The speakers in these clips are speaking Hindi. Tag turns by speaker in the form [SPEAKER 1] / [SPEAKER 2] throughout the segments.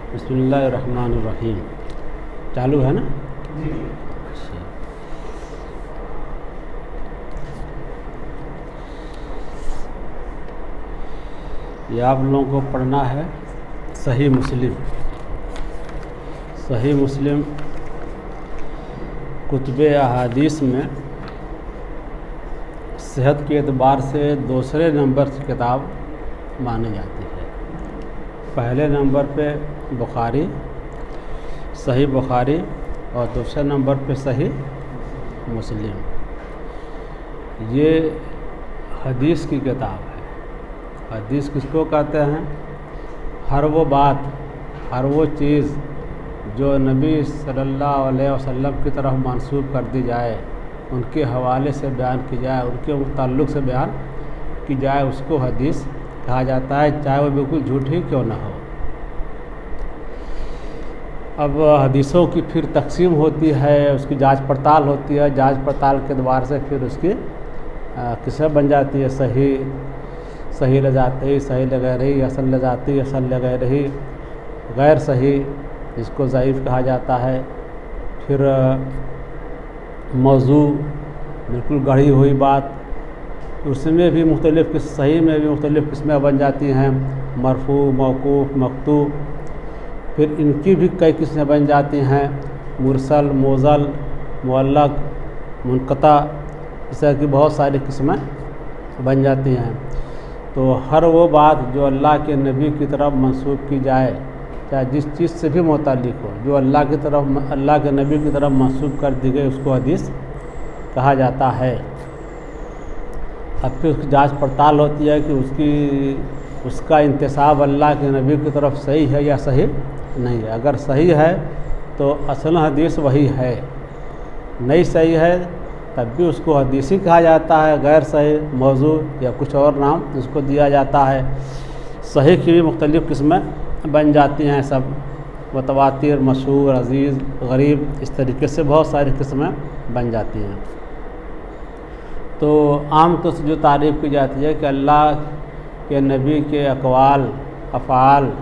[SPEAKER 1] बिस्मिल्लाहिर्रहमानिर्रहीम। चालू है ना? ये आप लोगों को पढ़ना है सही मुस्लिम। सही मुस्लिम कुतुब अहादीस में सेहत के एतबार से दूसरे नंबर की किताब मानी जाती है। पहले नंबर पे बुखारी, सही बुखारी, और दूसरे नंबर पे सही मुस्लिम। ये हदीस की किताब है। हदीस किसको कहते हैं? हर वो बात, हर वो चीज़ जो नबी सल्लल्लाहु अलैहि वसल्लम की तरफ मंसूब कर दी जाए, उनके हवाले से बयान की जाए, उनके ताल्लुक़ से बयान की जाए, उसको हदीस कहा जाता है, चाहे वो बिल्कुल झूठी क्यों ना हो। अब हदीसों की फिर तकसीम होती है, उसकी जांच पड़ताल होती है। जांच पड़ताल के द्वार से फिर उसकी किस्में बन जाती है। सही, सही ले जाती, सही लगा रही, असल ले जाती, असल लगा रही, गैर सही, इसको ज़ईफ़ कहा जाता है। फिर मौजू, बिल्कुल गढ़ी हुई बात, उसमें भी मुख्तलिफ़ किस्म, सही में भी मुख्तलिफ़ किस्में बन जाती हैं। मरफू, मौकूफ़, मक़तू, फिर इनकी भी कई किस्में बन जाती हैं। मुरसल, मोज़ल, मुअल्लक़, मुनक़ता, इस तरह की बहुत सारी किस्में बन जाती हैं। तो हर वो बात जो अल्लाह के नबी की तरफ मंसूब की जाए, चाहे जिस चीज़ से भी मुताल्लिक़ हो, जो अल्लाह की तरफ, अल्लाह के नबी की तरफ मंसूब कर दी गई, उसको हदीस कहा जाता है। अब फिर उसकी जांच पड़ताल होती है कि उसका इंतसाब अल्लाह के नबी की तरफ सही है या सही नहीं है। अगर सही है तो असल हदीस वही है, नहीं सही है तब भी उसको हदीस ही कहा जाता है। गैर सही, मौजू या कुछ और नाम उसको दिया जाता है। सही की भी मुख्तलिफ़ किस्में बन जाती हैं, सब मुतवातिर, मशहूर, अज़ीज़, गरीब, इस तरीके से बहुत सारी किस्में बन जाती हैं। तो आम तौर से जो तारीफ़ की जाती है कि अल्लाह के नबी के अक़वाल, अफ़आल,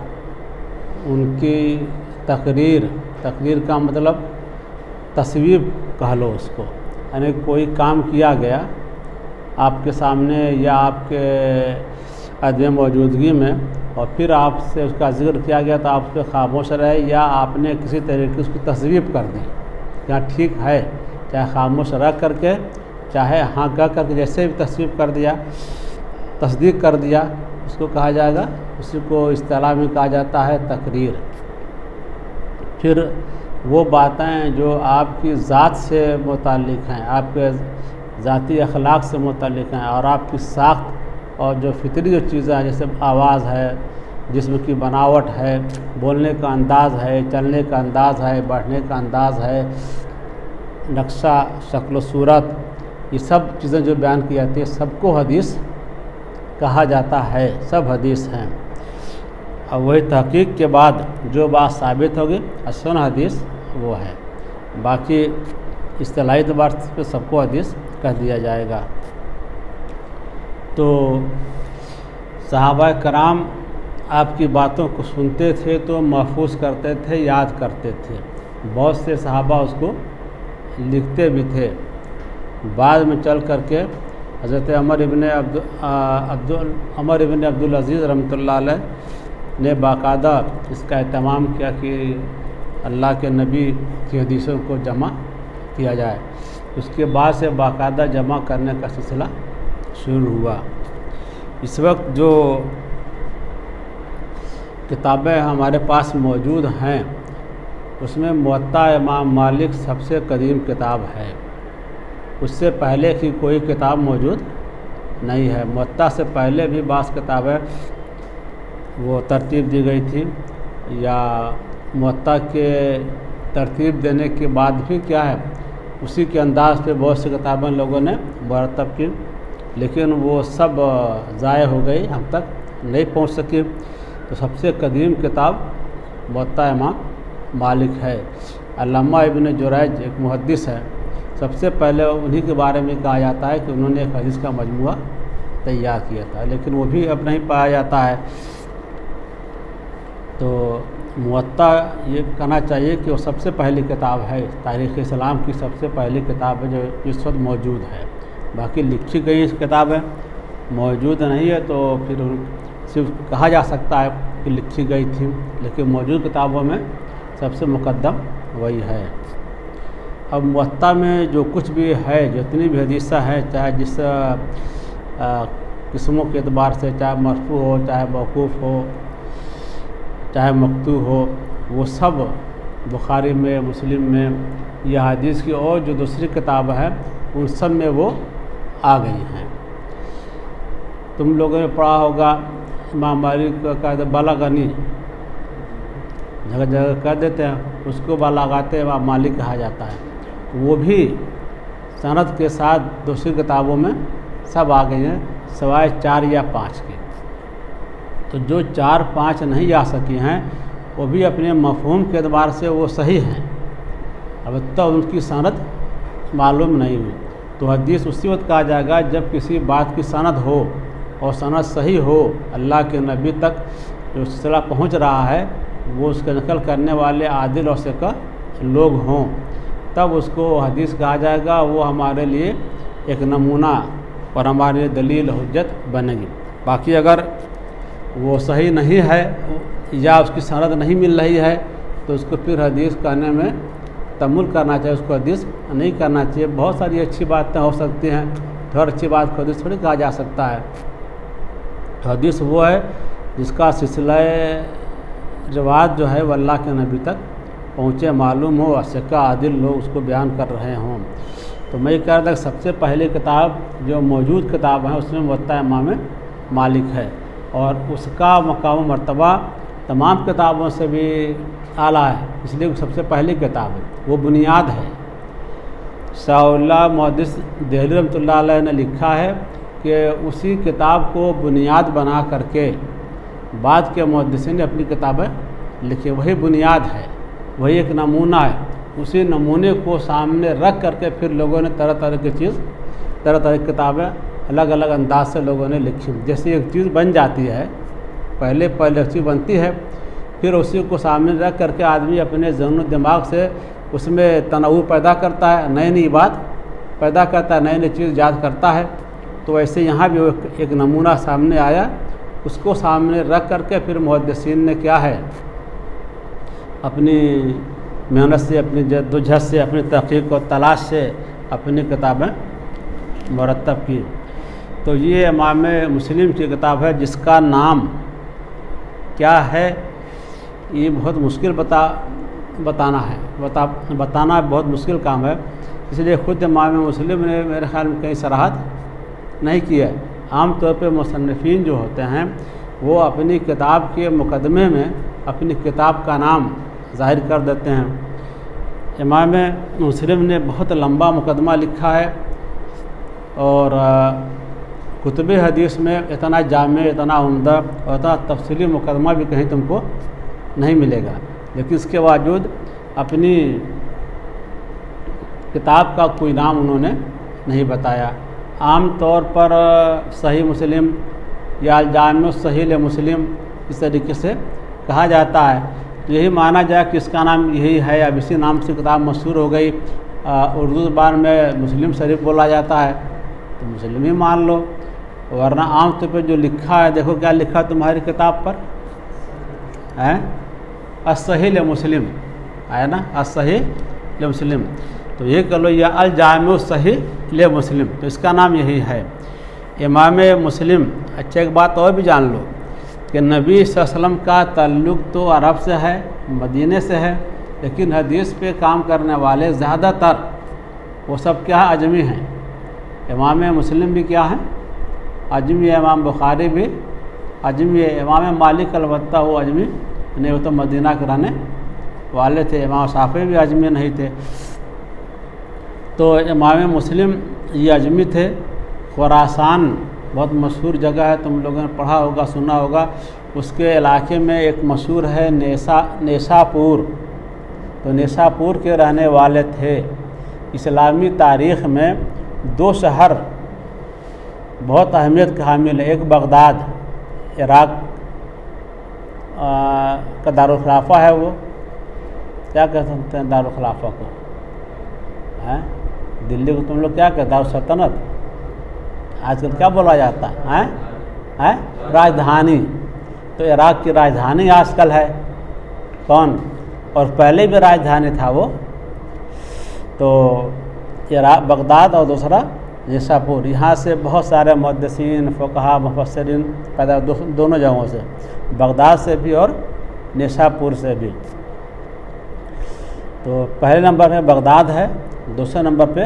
[SPEAKER 1] उनकी तकरीर का मतलब तस्वीर कह लो उसको, यानी कोई काम किया गया आपके सामने या आपके अदम मौजूदगी में, और फिर आपसे उसका जिक्र किया गया तो आप उस पर खामोश रहे, या आपने किसी तरीके से उसकी तस्वीर कर दी, क्या ठीक है, चाहे खामोश रह करके, चाहे हाँ कह करके, जैसे भी तस्वीर कर दिया, तस्दीक कर दिया, उसको कहा जाएगा, उसी को इस्तिलाह में कहा जाता है तकरीर। फिर वो बातें जो आपकी ज़ात से मुताल्लिक़ हैं, आपके ज़ाती अखलाक से मुताल्लिक़ हैं, और आपकी साख्त और जो फितरी जो चीज़ें हैं, जैसे आवाज़ है, जिस्म की बनावट है, बोलने का अंदाज़ है, चलने का अंदाज़ है, बैठने का अंदाज़ है, नक्शा, शक्ल सूरत, ये सब चीज़ें जो बयान की जाती है, सबको हदीस कहा जाता है, सब हदीस हैं। अब वही तहक़ीक़ के बाद जो बात साबित होगी, असल हदीस वो है। बाकी इस्तिलाही एतबार पे सबको हदीस कह दिया जाएगा। तो सहाबा कराम आपकी बातों को सुनते थे तो महफूज करते थे, याद करते थे। बहुत से सहाबा उसको लिखते भी थे। बाद में चल करके हज़रत अमर इब्न अब्दुल अज़ीज़ रहमतुल्लाह अलैह ने बाकायदा इसका एहतमाम किया कि अल्लाह के नबी की हदीसों को जमा किया जाए। उसके बाद से बाकायदा जमा करने का सिलसिला शुरू हुआ। इस वक्त जो किताबें हमारे पास मौजूद हैं, उसमें मुअत्ता इमाम मालिक सबसे कदीम किताब है। उससे पहले की कोई किताब मौजूद नहीं है। मुअत्ता से पहले भी बाज़ किताबें वो तरतीब दी गई थी, या मुअत्ता के तरतीब देने के बाद भी क्या है, उसी के अंदाज़ पे बहुत सी किताबें लोगों ने मरतब की, लेकिन वो सब ज़ाय हो गई, हम तक नहीं पहुंच सकी। तो सबसे कदीम किताब मुअत्ता इमाम मालिक है। अल्लामा इब्न जुरैज एक मुहद्दिस है, सबसे पहले उन्हीं के बारे में कहा जाता है कि उन्होंने एक हदीस का मजमुआ तैयार किया था, लेकिन वो भी अब नहीं पाया जाता है। तो मुवत्ता ये कहना चाहिए कि वो सबसे पहली किताब है, तारीख़ इस्लाम की सबसे पहली किताब है जो इस वक्त मौजूद है। बाकी लिखी गई किताबें मौजूद नहीं है तो फिर सिर्फ कहा जा सकता है कि लिखी गई थी, लेकिन मौजूद किताबों में सबसे मुक़द्दम वही है। अब मुवत्ता में जो कुछ भी है, जितनी भी हदीसा है, चाहे जिस किस्मों के एतबार से, चाहे मरफू हो, चाहे मौकूफ़ हो, चाहे मक्तू हो, वो सब बुखारी में, मुस्लिम में या हदीस की और जो दूसरी किताब है उन सब में वो आ गई हैं। तुम लोगों ने पढ़ा होगा इमाम मालिक का बलागनी, जगह जगह कर देते हैं, उसको बलागाते इमाम मालिक कहा जाता है। वो भी सनद के साथ दूसरी किताबों में सब आ गई हैं, सिवाय 4 या 5 के। तो जो 4-5 नहीं आ सकी हैं वो भी अपने मफ़हूम के एतबार से वो सही हैं, अब तक उनकी सनद मालूम नहीं हुई। तो हदीस उसी वक्त कहा जाएगा जब किसी बात की सनद हो और सनद सही हो, अल्लाह के नबी तक जो सिलसिला पहुँच रहा है वो उसके नकल करने वाले आदिल और सिक्का लोग हों, तब उसको हदीस कहा जाएगा। वो हमारे लिए एक नमूना और हमारे लिए दलील हुज्जत बनेगी। बाकी अगर वो सही नहीं है या उसकी सनद नहीं मिल रही है तो उसको फिर हदीस कहने में तमुल करना चाहिए, उसको हदीस नहीं करना चाहिए। बहुत सारी अच्छी बातें हो सकती हैं, तो हर अच्छी बात को हदीस थोड़ी कहा जा सकता है। तो हदीस वो है जिसका सिलसिला रिवायत जो है वो अल्लाह के नबी तक पहुँचे, मालूम हो, सिक्का आदिल लोग उसको बयान कर रहे हों। तो मैं कह रहा था कि सबसे पहली किताब जो मौजूद किताब है उसमें मुवत्ता इमाम मालिक है, और उसका मकाम मर्तबा तमाम किताबों से भी आला है, इसलिए सबसे पहली किताब है, वो बुनियाद है। शाहुल्लाह मुहद्दिस देहली रहमतुल्लाह अलैह ने लिखा है कि उसी किताब को बुनियाद बना करके बाद के मुहद्दिसीन ने अपनी किताबें लिखी। वही बुनियाद है, वही एक नमूना है। उसी नमूने को सामने रख करके फिर लोगों ने तरह तरह की चीज़, तरह तरह की किताबें अलग अलग अंदाज से लोगों ने लिखी। जैसे एक चीज़ बन जाती है, पहले एक चीज़ बनती है, फिर उसी को सामने रख करके आदमी अपने ज़हन दिमाग से उसमें तनाव पैदा करता है, नई नई बात पैदा करता है, नई नई चीज़ याद करता है। तो ऐसे यहाँ भी एक नमूना सामने आया, उसको सामने रख करके फिर मुहद्दिसीन ने क्या है अपनी मेहनत से, अपनी जद्दोजहद से, अपनी तहक़ीक़ और तलाश से अपनी किताबें मुरत्तब की। तो ये इमाम मुस्लिम की किताब है जिसका नाम क्या है ये बहुत मुश्किल बताना बहुत मुश्किल काम है, इसलिए ख़ुद इमाम मुस्लिम ने मेरे ख़्याल में कहीं सराहत नहीं की है। आम तौर पे मुसन्निफ़ीन जो होते हैं वो अपनी किताब के मुकदमे में अपनी किताब का नाम ज़ाहिर कर देते हैं। इमाम मुस्लिम ने बहुत लंबा मुकदमा लिखा है और कुतुब हदीस में इतना जामे, इतना उम्दा और इतना तफसीली मुकदमा भी कहीं तुमको नहीं मिलेगा। लेकिन इसके बावजूद अपनी किताब का कोई नाम उन्होंने नहीं बताया। आम तौर पर सही मुस्लिम या जामे सहीह मुस्लिम इस तरीके से कहा जाता है, तो यही माना जाए कि इसका नाम यही है। अब इसी नाम से किताब मशहूर हो गई, उर्दू ज़बान में मुस्लिम शरीफ बोला जाता है तो मुस्लिम ही मान लो, वरना आम तौर पर जो लिखा है, देखो क्या लिखा तुम्हारी किताब पर है, as-sahih मुस्लिम है ना, as-sahih मुस्लिम। तो ये कह लो या अल-जामे सहीह मुस्लिम, तो इसका नाम यही है इमाम मुस्लिम। अच्छा एक बात और भी जान लो कि नबी सल्लल्लाहु अलैहि वसल्लम का ताल्लुक़ तो अरब से है, मदीने से है, लेकिन हदीस पे काम करने वाले ज़्यादातर वो सब क्या है, अजमी हैं। इमाम मुस्लिम भी क्या है, अजमी है। इमाम बुखारी भी अजमी है। इमाम मालिक अलबत्ता वो अजमी नहीं, वो तो मदीना के रहने वाले थे। इमाम शाफ़ी भी अजमी नहीं थे। तो इमाम मुस्लिम ये अजमी थे। खुरासान बहुत मशहूर जगह है, तुम लोगों ने पढ़ा होगा, सुना होगा। उसके इलाके में एक मशहूर है नेसापुर। तो नेसापुर के रहने वाले थे। इस्लामी तारीख़ में 2 शहर बहुत अहमियत के हामिल है, एक बगदाद इराक़ का दारुल खिलाफा है वो, क्या कह सकते हैं दारुल खिलाफा को, हैं? दिल्ली को तुम लोग क्या कहते, दारुल सल्तनत आजकल क्या बोला जाता है, हैं? राजधानी। तो इराक़ की राजधानी आजकल है कौन, और पहले भी राजधानी था वो, तो इराक़ बगदाद और दूसरा निशापुर। यहाँ से बहुत सारे मुहद्दिसीन फ़ुक़हा मुफ़स्सिरीन पैदा दोनों जगहों से, बगदाद से भी और निशापुर से भी। तो पहले नंबर पे बगदाद है, दूसरे नंबर पे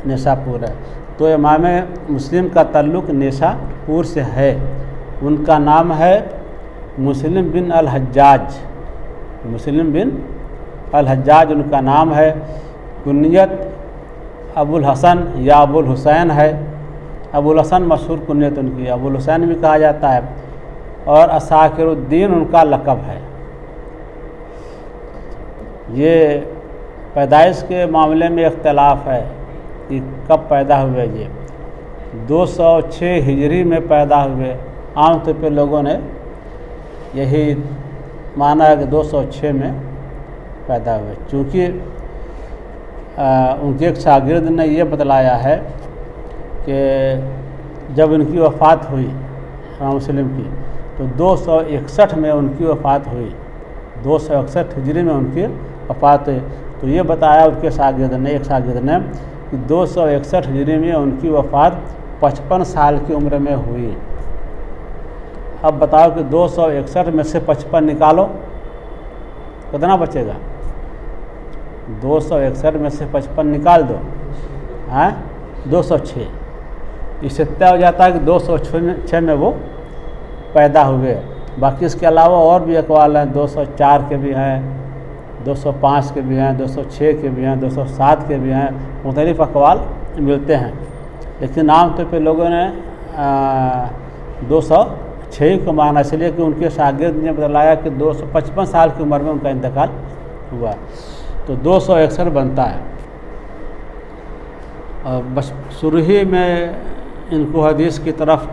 [SPEAKER 1] निशापुर है। तो इमाम मुस्लिम का ताल्लुक़ निशापुर से है। उनका नाम है मुस्लिम बिन अल हज्जाज, मुस्लिम बिन अल हज्जाज उनका नाम है। कुनियत अबुल हसन या अबुल हुसैन है। अबुल हसन मशहूर कुनियत उनकी, अबुल हुसैन भी कहा जाता है। और असाकिरुद्दीन उनका लक़ब है। ये पैदाइश के मामले में इख्तलाफ है कि कब पैदा हुए। ये 206 हिजरी में पैदा हुए। आम तौर पर लोगों ने यही माना है कि 206 में पैदा हुए, चूँकि उनके एक शागिर्द ने ये बतलाया है कि जब उनकी वफ़ात हुई इमाम मुस्लिम की, तो 261 में उनकी वफ़ात हुई, 261 हिजरी में उनकी वफ़ात हुई। तो ये बताया उनके शागिर्द ने, एक शागिर्द ने, कि 261 हिजरी में उनकी वफ़ात 55 साल की उम्र में हुई। अब बताओ कि 261 में से 55 निकालो, कितना बचेगा? 261 में से 55 निकाल दो, हैं? 206। इससे तय हो जाता है कि 206 में वो पैदा हुए। बाकी इसके अलावा और भी अक़वाल हैं, 204 के भी हैं, 205 के भी हैं, 206 के भी हैं, 207 के भी हैं, मुख्तलिफ़ अक़वाल मिलते हैं। लेकिन आम तौर पर लोगों ने 206 को माना, इसलिए कि उनके शागिर्द ने बतलाया कि 255 साल की उम्र में उनका इंतकाल हुआ, तो 261 बनता है। और बस शुरू ही में इनको हदीस की तरफ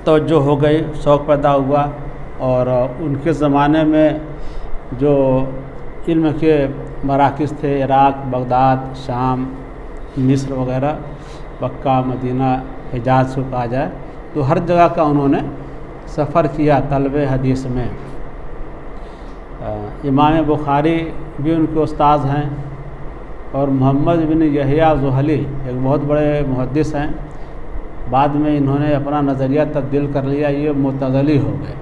[SPEAKER 1] तवज्जो हो गई, शौक़ पैदा हुआ। और उनके ज़माने में जो इल्म के मराकिज़ थे, इराक़, बगदाद, शाम, मिस्र वग़ैरह, मक्का, मदीना, हिजाज़ को कहा जाए, तो हर जगह का उन्होंने सफ़र किया तलब हदीस में। इमाम बुखारी भी उनके उस्ताद हैं, और मोहम्मद बिन यहया ज़ुहली एक बहुत बड़े मुहद्दिस हैं। बाद में इन्होंने अपना नज़रिया तब्दील कर लिया, ये मुतज़ली हो गए।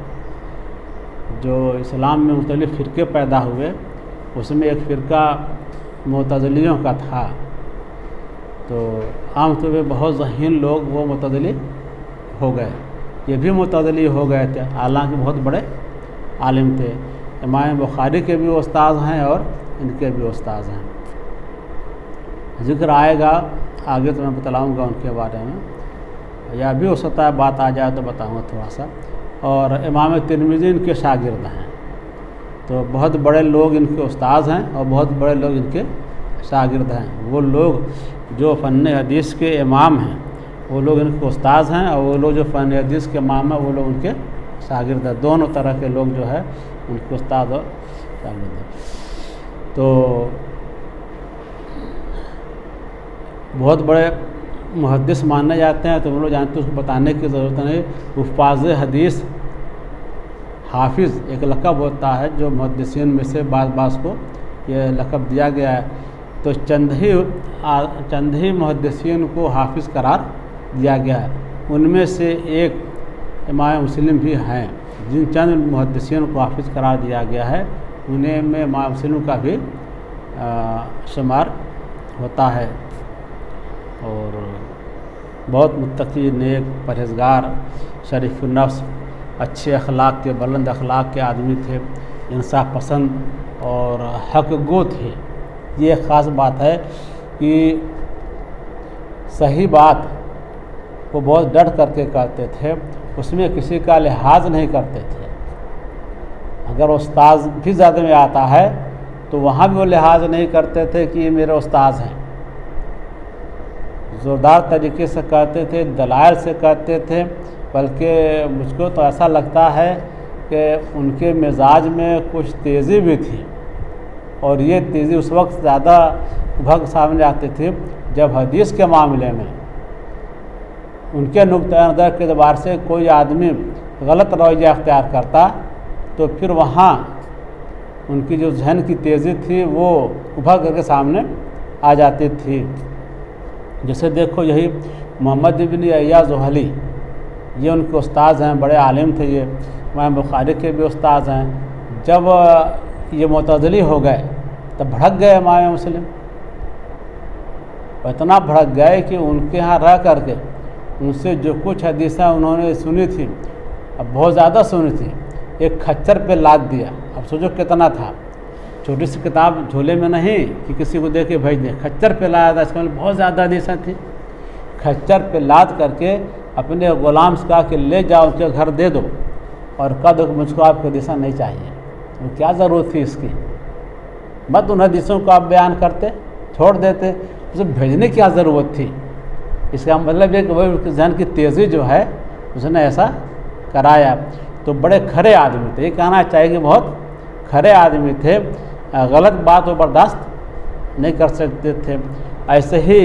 [SPEAKER 1] जो इस्लाम में मुख्तलिफ़ फ़िरक़े पैदा हुए, उसमें एक फ़िरका मुतज़लियों का था। तो आम तौर पर बहुत ज़हीन लोग वो मुतज़ली हो गए, ये भी मुतज़ली हो गए थे, हालांकि बहुत बड़े आलिम थे। इमाम बुखारी के भी उस्ताद हैं और इनके भी उस्ताद हैं। ज़िक्र आएगा आगे, तो मैं बतलाऊँगा उनके बारे में, या भी हो सकता है बात आ जाए तो बताऊँगा थोड़ा सा। और इमाम तिरमिज़ी इनके शागिर्द हैं। तो बहुत बड़े लोग इनके उस्ताद हैं और बहुत बड़े लोग इनके शागिर्द हैं। वो लोग जो फ़न हदीस के इमाम हैं, वो लोग इनके उस्ताद हैं, और वो लोग जो फ़न हदीस के इमाम हैं, वो लोग उनके शागिर्द हैं। दोनों तरह के लोग जो है उनके उस्ताद और शागिर्द हैं। तो बहुत बड़े मुहद्दिस माने जाते हैं। तो हम लोग जानते हैं, उसको बताने की ज़रूरत नहीं। हुफ़ाज़ हदीस, हाफिज़ एक लक़ब होता है जो मुहद्दिसीन में से बाज़ को ये लक़ब दिया गया है। तो चंद ही मुहद्दिसीन को हाफिज़ करार दिया गया है। उनमें से एक इमाम मुस्लिम भी हैं। जिन चंद मुहद्दिसीन को हाफिज़ करार दिया गया है, उन्हें में इमाम मुस्लिम का भी शुमार होता है। और बहुत मुत्तकी, नेक, परहेज़गार, शरीफ नफ्स, अच्छे अखलाक के, बुलंद अखलाक के आदमी थे, इंसाफ पसंद और हक़ गो थे। ये ख़ास बात है कि सही बात वो बहुत डट करके कहते थे, उसमें किसी का लिहाज नहीं करते थे। अगर उस्ताद भी ज़्यादा में आता है तो वहाँ भी वो लिहाज नहीं करते थे कि ये मेरे उस्ताद हैं। ज़ोरदार तरीके से कहते थे, दलाइल से कहते थे। बल्कि मुझको तो ऐसा लगता है कि उनके मिजाज में कुछ तेज़ी भी थी, और ये तेज़ी उस वक्त ज़्यादा उभर सामने आती थी जब हदीस के मामले में उनके नुक्ता नज़र के एतबार से कोई आदमी गलत रवैया अख्तियार करता तो फिर वहाँ उनकी जो जहन की तेज़ी थी वो उभर करके सामने आ जाती थी। जैसे देखो यही मोहम्मद इब्न यहया ज़ुहली, ये उनके उस्ताद हैं, बड़े आलिम थे ये, इमाम बुखारी के भी उस्ताद हैं। जब ये मुतज़िली हो गए तब भड़क गए इमाम मुस्लिम, इतना भड़क गए कि उनके यहाँ रह करके उनसे जो कुछ हदीसें उन्होंने सुनी थी, अब बहुत ज़्यादा सुनी थी, एक खच्चर पे लाद दिया। अब सोचो कितना था, छोटी सी किताब झोले में नहीं कि किसी को दे के भेज दें, खच्चर पे लाया था, इसमें बहुत ज़्यादा हदीसें थी। खच्चर पे लाद करके अपने ग़ुलाम से कहा कि ले जाओ उनके घर दे दो और कह दो कि मुझको आपकी हदीसें नहीं चाहिए। तो क्या ज़रूरत थी इसकी, मत उन हदीसों को आप बयान करते, छोड़ देते, उसे भेजने की क्या ज़रूरत थी। इसका मतलब है कि वही जहन की तेज़ी जो है उसने ऐसा कराया। तो बड़े खरे आदमी थे, ये कहना चाहिए कि बहुत खरे आदमी थे, गलत बात वो बर्दाश्त नहीं कर सकते थे। ऐसे ही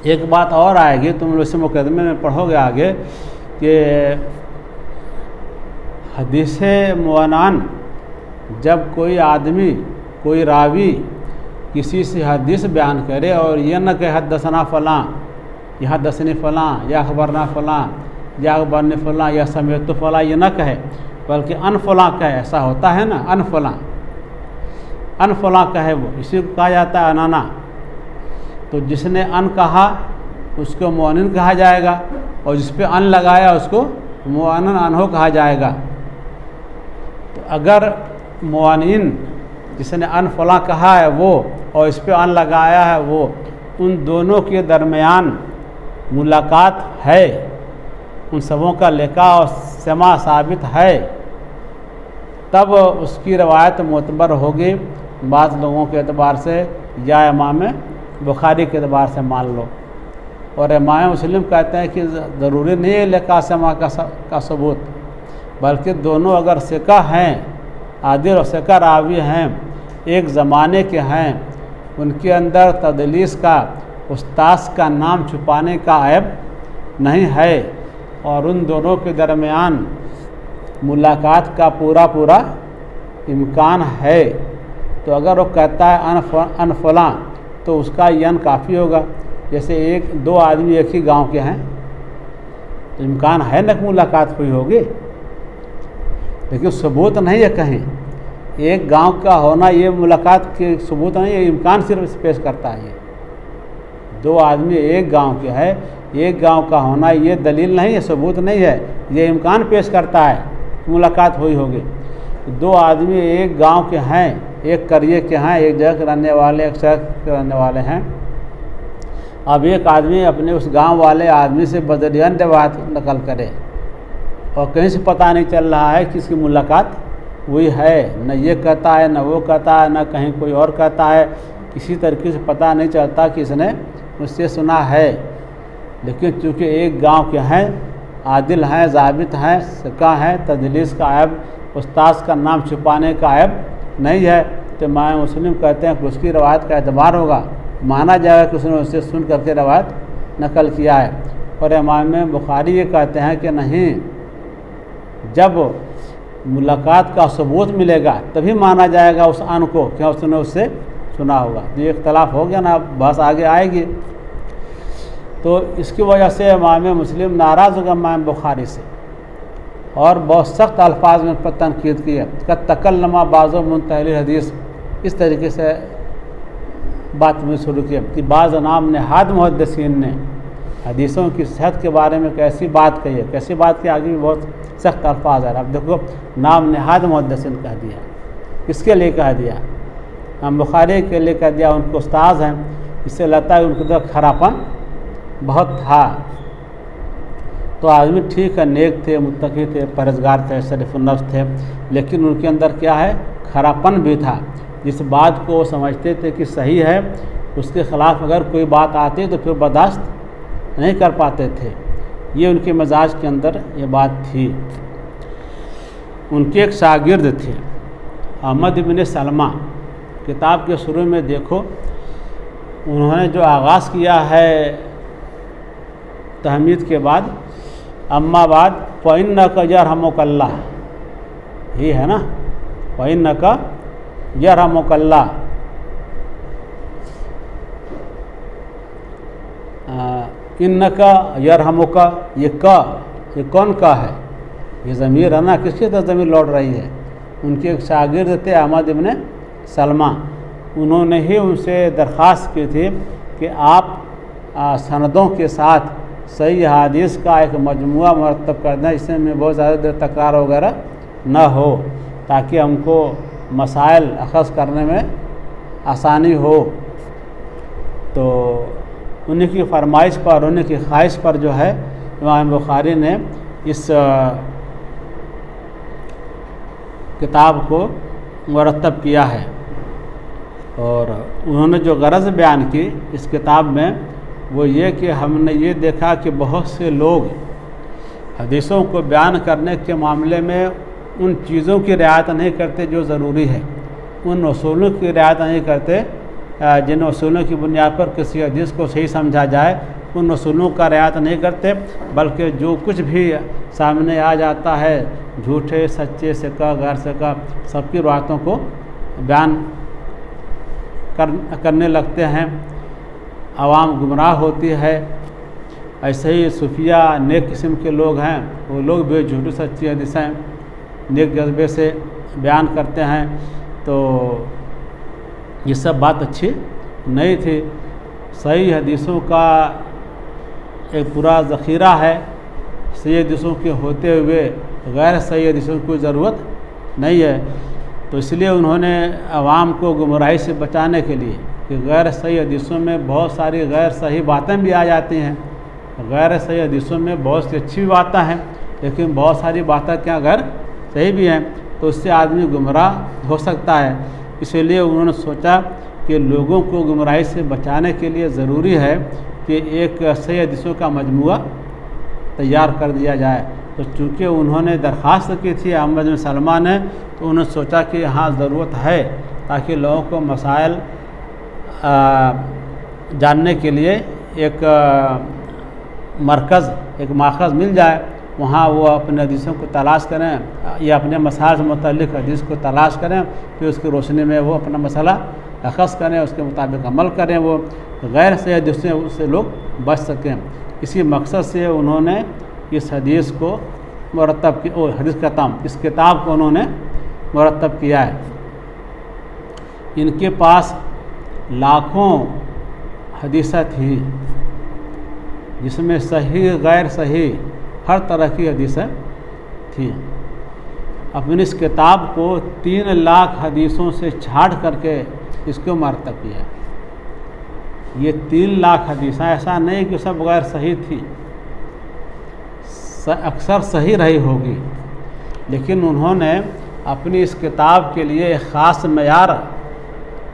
[SPEAKER 1] एक बात और आएगी, तुम लोग इस मुकदमे में पढ़ोगे आगे कि हदीस मुअन्नन, जब कोई आदमी कोई रावी किसी से हदीस बयान करे और ये न कहे हदसना फ़लाँ या हदसनी फ़लाँ या अखबरना फ़लाँ या अखबरनी फ़लाँ या समेत फ़लाँ, ये न कहे बल्कि अन फ़लाँ कहे। ऐसा होता है ना, अन फ़लाँ कहे, वो इसी को कहा जाता है अनाना। तो जिसने अन कहा उसको मुअन्नन कहा जाएगा, और जिस पे अन लगाया उसको मुअन्नन अनहो कहा जाएगा। तो अगर मुअन्नन जिसने अन फ़लाँ कहा है वो और इस पे अन लगाया है वो, उन दोनों के दरमियान मुलाकात है, उन सबों का लिका और समा साबित है, तब उसकी रवायत मोतबर होगी बाज़ लोगों के एतबार से, या इमाम बुखारी के एतबार से मान लो। और इमाम मुस्लिम कहते हैं कि ज़रूरी नहीं है लिका समा का सबूत, बल्कि दोनों अगर सिका हैं, आदिल और सिका रावी हैं, एक ज़माने के हैं, उनके अंदर तदलीस का, उस्ताद का नाम छुपाने का ऐब नहीं है, और उन दोनों के दरमियान मुलाकात का पूरा पूरा इम्कान है, तो अगर वो कहता है अन फ़लाँ तो उसका यन काफ़ी होगा। जैसे एक दो आदमी एक ही गांव के हैं तो इम्कान है न कि मुलाकात हुई होगी, लेकिन सबूत नहीं है कहीं। एक गांव का होना ये मुलाकात के सबूत नहीं है, इम्कान सिर्फ पेश करता है। ये दो आदमी एक गांव के हैं, एक गांव का होना ये दलील नहीं है, सबूत नहीं है, ये इम्कान पेश करता है मुलाकात हुई होगी। दो आदमी एक गांव के हैं, एक करिए के हैं, एक जगह के रहने वाले, एक शहर के रहने वाले हैं। अब एक आदमी अपने उस गांव वाले आदमी से बदरियन बात नकल करे और कहीं से पता नहीं चल रहा है कि इसकी मुलाकात हुई है, न ये कहता है न वो कहता है, न कहीं कोई और कहता है, किसी तरीके से पता नहीं चलता कि इसने मुझसे सुना है। लेकिन चूँकि एक गांव के हैं, आदिल हैं, ज़ाबित हैं, सिका हैं, तदलीस का ऐब, उस्ताद का नाम छुपाने का ऐब नहीं है, तो इमाम मुस्लिम कहते हैं कि उसकी रवायत का एतबार होगा, माना जाएगा कि उसने उससे सुन करके रवायत नकल किया है। और इमाम बुखारी ये कहते हैं कि नहीं, जब मुलाकात का सबूत मिलेगा तभी माना जाएगा उस अन को, क्या उसने उससे सुना होगा। ये इख्तलाफ हो गया ना, बस आगे आएगी। तो इसकी वजह से इमाम मुस्लिम नाराज़ हो गया इमाम बुखारी से और बहुत सख्त अल्फाज में पर तनकीद की है। का तकल्लमा बाज़ो मुंतहिल हदीस, इस तरीके से बात में शुरू किया कि बाज़ नाम ने हाद मुहद्दिसीन ने हदीसों की सेहत के बारे में कैसी बात कही है, कैसी बात की, आगे भी बहुत सख्त अल्फाज है। अब देखो, नाम ने हाद मुहद्दिसीन कह दिया, किसके लिए कह दिया? हम बुखारी के लिए कह दिया, उनके उस्ताद हैं, इससे लगता है उनके अंदर खरापन बहुत था। तो आदमी ठीक है, नेक थे, मुत्तकी थे, परहेज़गार थे, शरीफ़ुन्नफ्स थे, लेकिन उनके अंदर क्या है, खरापन भी था। जिस बात को वो समझते थे कि सही है, उसके ख़िलाफ़ अगर कोई बात आती तो फिर बर्दाश्त नहीं कर पाते थे। ये उनके मिजाज के अंदर ये बात थी। उनके एक शागिर्द थे अहमद इब्न सलमा। किताब के शुरू में देखो उन्होंने जो आगाज़ किया है तहमीद के बाद, अम्मा बाद फ़इन्नका यरहमुकल्लाह, ही है ना, फ़इन्नका यरहमुकल्लाह। इन्नका यरहमुका, ये कौन का है, ये ज़मीर है ना, किसकी तरफ ज़मीर लौट रही है? उनके एक शागिर्द थे अहमद इब्न सलमा। उन्होंने ही उनसे दरख्वास्त की थी कि आप सनदों के साथ सही हदीस का एक मजमुआ मरतब कर दें, इसमें बहुत ज़्यादा देर तकरार वगैरह न हो, ताकि हमको मसाइल अखज़ करने में आसानी हो। तो उन्हीं की फरमाइश पर, उन्हीं की ख्वाहिश पर जो है इमाम बुखारी ने इस किताब को मुरतब किया है। और उन्होंने जो गरज बयान की इस किताब में वो ये कि हमने ये देखा कि बहुत से लोग हदीसों को बयान करने के मामले में उन चीज़ों की रियायत नहीं करते जो ज़रूरी है, उन उसूलों की रियायत नहीं करते जिन उसूलों की बुनियाद पर किसी हदीस को सही समझा जाए, उन उसूलों का रियायत नहीं करते, बल्कि जो कुछ भी सामने आ जाता है झूठे सच्चे सिक्का गैर सिक्का सबकी बातों को बयान करने लगते हैं। आवाम गुमराह होती है। ऐसे ही सूफिया नेक किस्म के लोग हैं, वो लोग भी झूठी सच्ची हदीसें नेक जज्बे से बयान करते हैं। तो ये सब बात अच्छी नहीं थी। सही हदीसों का एक पूरा ज़ख़ीरा है, सही हदीसों के होते हुए गैर सही हदीसों की ज़रूरत नहीं है। तो इसलिए उन्होंने आवाम को गुमराही से बचाने के लिए कि गैर सही हदीसों में बहुत सारी गैर सही बातें भी आ जाती हैं, गैर सही हदीसों में बहुत सी अच्छी बातें हैं, लेकिन बहुत सारी बातें क्या गैर सही भी हैं, तो उससे आदमी गुमराह हो सकता है। इसलिए उन्होंने सोचा कि लोगों को गुमराही से बचाने के लिए ज़रूरी है कि एक सही हदीसों का मजमुआ तैयार कर दिया जाए। तो चूँकि उन्होंने दरख्वास्त की थी अहमद बिन सलमा ने, तो उन्होंने सोचा कि हाँ ज़रूरत है, ताकि लोगों को मसाइल जानने के लिए एक मरकज़, एक माखज़ मिल जाए, वहाँ वो अपने हदीसों को तलाश करें या अपने मसाइल से मुतल्लिक़ हदीस को तलाश करें, फिर उसकी रोशनी में वो अपना मसला अखज़ करें, उसके मुताबिक अमल करें, वो गैर सही हदीसों से लोग बच सकें। इसी मकसद से उन्होंने इस हदीस को मुरतब की हदीस खत्म इस किताब को उन्होंने मुरतब किया है। इनके पास लाखों हदीसें थी, जिसमें सही गैर सही हर तरह की हदीसें थी। अपनी इस किताब को 3 लाख हदीसों से छाँट करके इसको मुरतब किया। ये 3 लाख हदीसें ऐसा नहीं कि सब गैर सही थी, अक्सर सही रही होगी, लेकिन उन्होंने अपनी इस किताब के लिए एक ख़ास मयार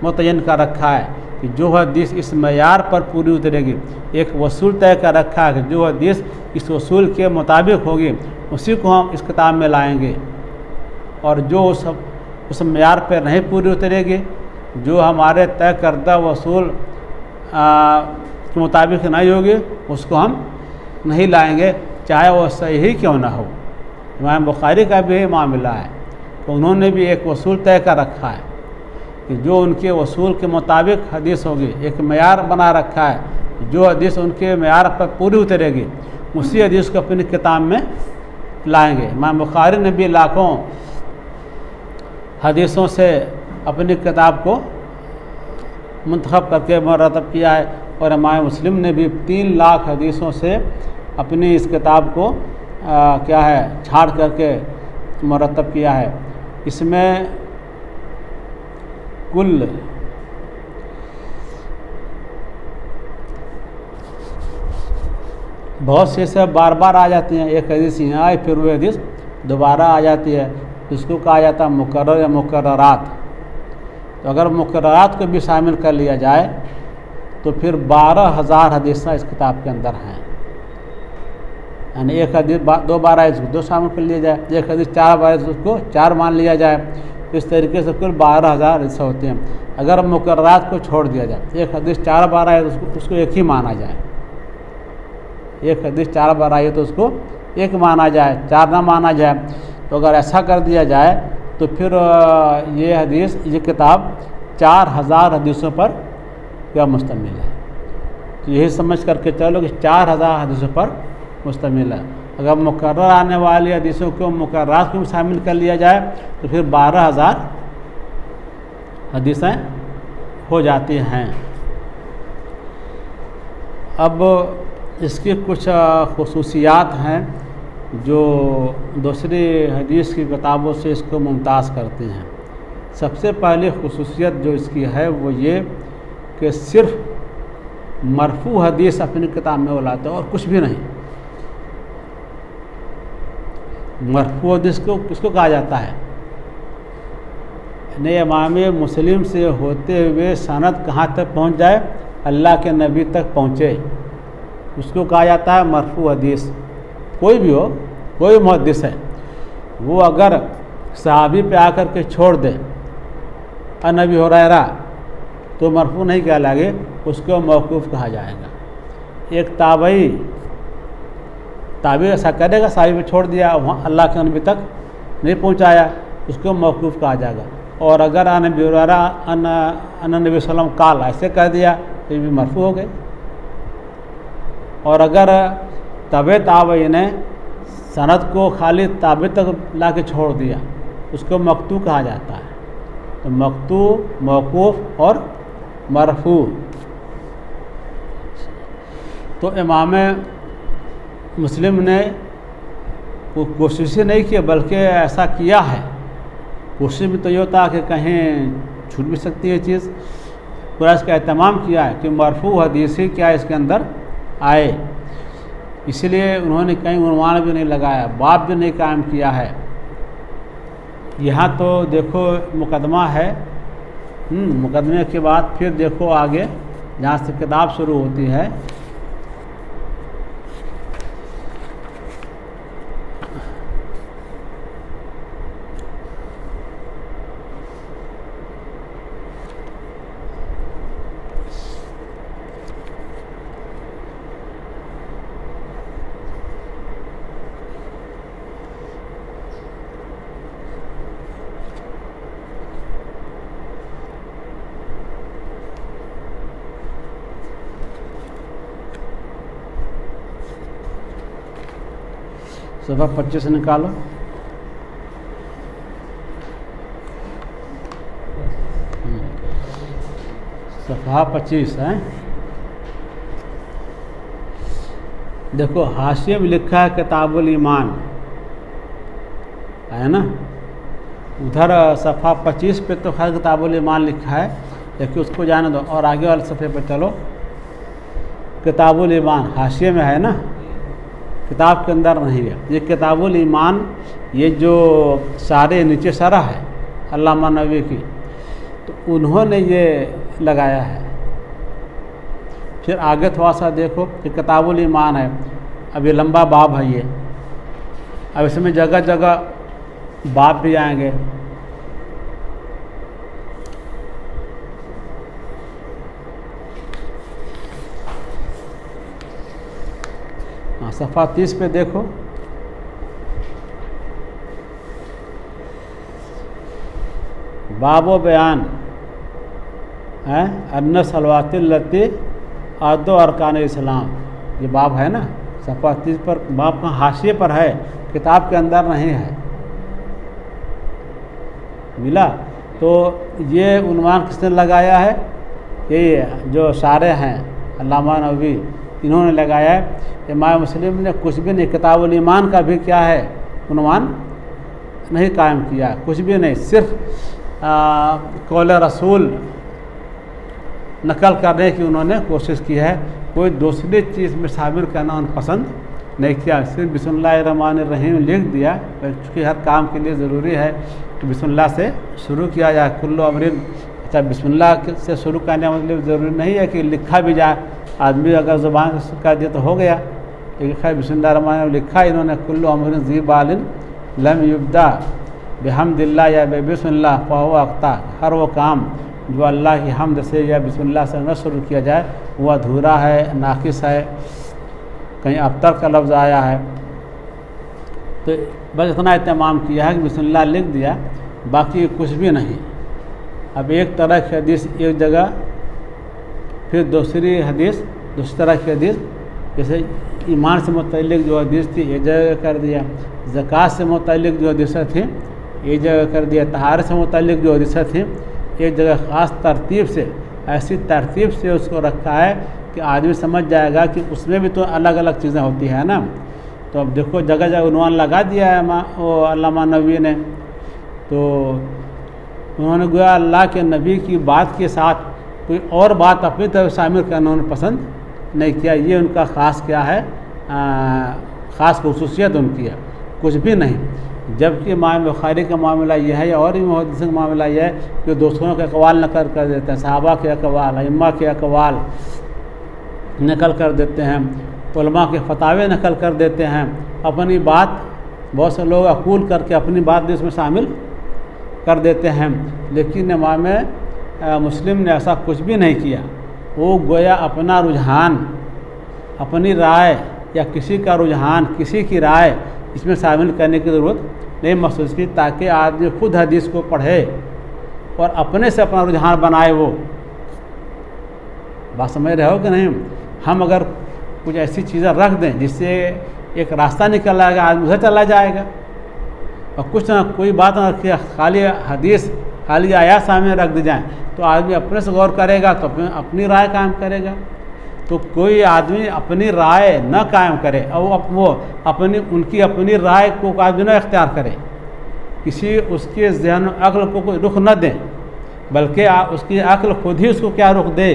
[SPEAKER 1] मुतय्यन कर रखा है कि जो हदीस इस मयार पर पूरी उतरेगी, एक वसूल तय कर रखा है कि जो हदीस इस वसूल के मुताबिक होगी उसी को हम इस किताब में लाएंगे, और जो उस मयार पर नहीं पूरी उतरेगी, जो हमारे तय करदा वसूल के मुताबिक नहीं होगी, उसको हम नहीं लाएंगे, चाहे वो सही ही क्यों ना हो। इमाम बुखारी का भी मामला है, तो उन्होंने भी एक वसूल तय कर रखा है कि जो उनके वसूल के मुताबिक हदीस होगी, एक मयार बना रखा है, जो हदीस उनके मयार पर पूरी उतरेगी उसी हदीस को अपनी किताब में लाएंगे। इमाम बुखारी ने भी लाखों हदीसों से अपनी किताब को मुंतखब करके मुरतब किया है, और इमाम मुस्लिम ने भी 3 लाख हदीसों से अपनी इस किताब को क्या है छाड़ करके मुरतब किया है। इसमें कुल बहुत से सब बार बार आ जाती हैं, एक हदीस यहाँ आई फिर वो हदीस दोबारा आ जाती है, इसको कहा जाता है मुकर्रर या मुकर्ररात। तो अगर मुकर्ररात को भी शामिल कर लिया जाए तो फिर 12,000 हदीसें इस किताब के अंदर हैं। यानी एक हदीस दो बार आए उसको दो शामिल कर लिया जाए, एक हदीस 4 बार आए तो उसको 4 मान लिया जाए। इस तरीके से कुल 12,000 हिस्से होते हैं। अगर मुकर्ररात को छोड़ दिया जाए, एक हदीस 4 बार आए तो उसको एक ही माना जाए, एक हदीस 4 बार आई तो उसको एक माना जाए, 4 ना माना जाए। तो अगर ऐसा कर दिया जाए तो फिर ये किताब 4,000 हदीसों पर क्या मुश्तमिल है। तो यही समझ करके चलो कि 4,000 हदीसों पर मुश्तमिल है। अगर मुकर्रर आने वाली हदीसों को मुकर्ररात में शामिल कर लिया जाए तो फिर 12,000 हदीसें हो जाती हैं। अब इसकी कुछ खुसूसियात हैं जो दूसरी हदीस की किताबों से इसको मुमताज़ करती हैं। सबसे पहली खुसूसियत जो इसकी है वो ये कि सिर्फ मरफू हदीस अपनी किताब में वो लाते हैं और कुछ भी नहीं। मरफू हदीस को किसको कहा जाता है? ने इमाम मुस्लिम से होते हुए सनद कहाँ तक पहुँच जाए, अल्लाह के नबी तक पहुँचे, उसको कहा जाता है मरफू हदीस। कोई भी हो, कोई मुहद्दिस है, वो अगर सहाबी पे आकर के छोड़ दे अन अबी हुरैरा तो मरफू नहीं कहलाएगा, उसको मौकूफ़ कहा जाएगा। एक ताबी ऐसा करेगा, सहाबी पे छोड़ दिया, वहाँ अल्लाह के नबी तक नहीं पहुँचाया, उसको मौकूफ़ कहा जाएगा। और अगर अन अबी हुरैरा अन नबी सल्लम काल ऐसे कह दिया तो ये भी मरफू हो गए। और अगर तबे ताबई ने सनद को खाली ताबे तक ला के छोड़ दिया, उसको मक्तू कहा जाता है। तो मक्तू, मौकूफ़ और मरफू। तो इमाम मुस्लिम ने कोशिश ही नहीं की, बल्कि ऐसा किया है। कोशिश भी तो ये होता है कि कहीं छूट भी सकती है चीज़, पूरा इसका एहतमाम किया है कि मरफू हदीस ही क्या इसके अंदर आए। इसलिए उन्होंने कहीं उन्वान भी नहीं लगाया, बाब भी नहीं कायम किया है। यहाँ तो देखो मुकदमा है, मुकदमे के बाद फिर देखो आगे जहाँ से किताब शुरू होती है। सफ़ा 25 निकालो। सफ़ा 25 है। देखो हाशिए में लिखा है किताबुल ईमान, है ना। उधर सफ़ा 25 पे तो खैर किताबुल ईमान लिखा है, लेकिन उसको जाने दो और आगे वाले सफ़े पर चलो। किताबुल ईमान हाशिए में है ना, किताब के अंदर नहीं है। ये किताबुल ईमान, ये जो सारे नीचे शरह है अल्लामा नबवी की, तो उन्होंने ये लगाया है। फिर आगे थोड़ा सा देखो कि किताबुल ईमान है, अब ये लंबा बाब है ये, अब इसमें जगह जगह बाब भी आएंगे। सफ़ा 30 पे देखो, बाबो बयान है अन्न सलवातिल्लती आदो अरकान इस्लाम, ये बाब है ना सफ़ा 30 पर। बाब का हाशिए पर है, किताब के अंदर नहीं है, मिला। तो ये उन्वान किसने लगाया है? ये जो सारे हैं अल्लामा नबवी, इन्होंने लगाया है। इमाम मुस्लिम ने कुछ भी नहीं, किताबुल ईमान का भी क्या है उन्वान नहीं कायम किया, कुछ भी नहीं, सिर्फ कौल रसूल नकल करने की उन्होंने कोशिश की है। कोई दूसरी चीज़ में शामिल करना उन्होंने पसंद नहीं किया, सिर्फ बिस्मिल्लाहिर्रहमानिर्रहीम लिख दिया, क्योंकि हर काम के लिए ज़रूरी है कि बिस्मिल्लाह से शुरू किया जाए। कुल्लु अमरिन, अच्छा बिस्मिल्लाह से शुरू करने का मतलब ज़रूरी नहीं है कि लिखा भी जाए, आदमी अगर ज़ुबान से कर दिया तो हो गया, एक है बिस्मिल्लाह रहमान में लिखा इन्होंने कुल्लु अमरिन ज़ी बालिन लम युब्दा बिहम्दिल्लाह या बिस्मिल्लाह फ़हुव अख्ता, हर वो काम जो अल्लाह की हम्द से या बिस्मिल्लाह से न शुरू किया जाए वो अधूरा है, नाकिस है, कहीं अबतर का लफ्ज़ आया है। तो बस इतना इत्माम किया है कि बिस्मिल्लाह लिख दिया, बाकी कुछ भी नहीं। अब एक तरह की हदीस एक जगह, फिर दूसरी हदीस दूसरी तरह की हदीस, जैसे ईमान से मुतल्लिक़ जो हदीस थी एक जगह कर दिया, ज़कात से मुतल्लिक़ जो हदीसें थी एक जगह कर दिया, तहारत से मुतल्लिक़ जो हदीसें थी एक जगह ख़ास तरतीब से, ऐसी तरतीब से उसको रखा है कि आदमी समझ जाएगा कि उसमें भी तो अलग अलग चीज़ें होती हैं ना। तो अब देखो जगह जगह उन्वान लगा दिया है वो अल्लामा नबी ने। तो उन्होंने गोया अल्लाह के नबी की बात के साथ कोई और बात अपनी तरफ शामिल करना उन्होंने पसंद नहीं किया। ये उनका ख़ास क्या है, ख़ास खुसूसियत उनकी है, कुछ भी नहीं। जबकि इमाम बुखारी का मामला यह है या और भी मुहद्दिस का मामला यह है कि दूसरों के अक़वाल नकल कर देते हैं, सहाबा के अक़वाल, अइम्मा के अक़वाल नकल कर देते हैं, उलमा के फतावे नकल कर देते हैं, अपनी बात बहुत से लोग अकूल करके अपनी बात भी इसमें शामिल कर देते हैं। लेकिन इमाम मुस्लिम ने ऐसा कुछ भी नहीं किया। वो गोया अपना रुझान, अपनी राय या किसी का रुझान, किसी की राय इसमें शामिल करने की ज़रूरत नहीं महसूस की, ताकि आदमी खुद हदीस को पढ़े और अपने से अपना रुझान बनाए। वो बात समझ रहे हो कि नहीं? हम अगर कुछ ऐसी चीज़ें रख दें जिससे एक रास्ता निकल आएगा, आदमी उधर चला जाएगा, और कुछ ना कोई बात ना रखिए, खाली हदीस खाली आयात सामने रख दी जाए तो आदमी अपने से गौर करेगा तो अपनी राय कायम करेगा। तो कोई आदमी अपनी राय न कायम करे और वो अपनी उनकी अपनी राय को आदमी न इख्तियार करे, किसी उसके ज़हन अक्ल को कोई रुख न दें, बल्कि उसकी अक्ल खुद ही उसको क्या रुख दे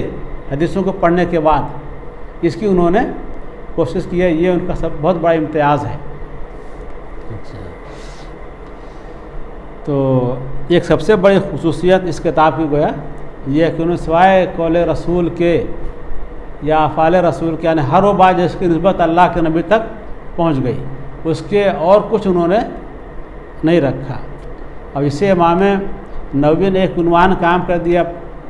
[SPEAKER 1] हदीसों को पढ़ने के बाद, इसकी उन्होंने कोशिश की है। ये उनका सब बहुत बड़ा इम्तियाज़ है। अच्छा, तो एक सबसे बड़ी खुसूसियत इस किताब की गोया ये है कि उन्होंने सिवाय कौल रसूल के या अफ़ाल रसूल के, यानी हर वो बात जिसकी निस्बत अल्लाह के नबी तक पहुंच गई, उसके और कुछ उन्होंने नहीं रखा। अब इसे इमाम नबवी ने एक उन्वान कायम कर दिया,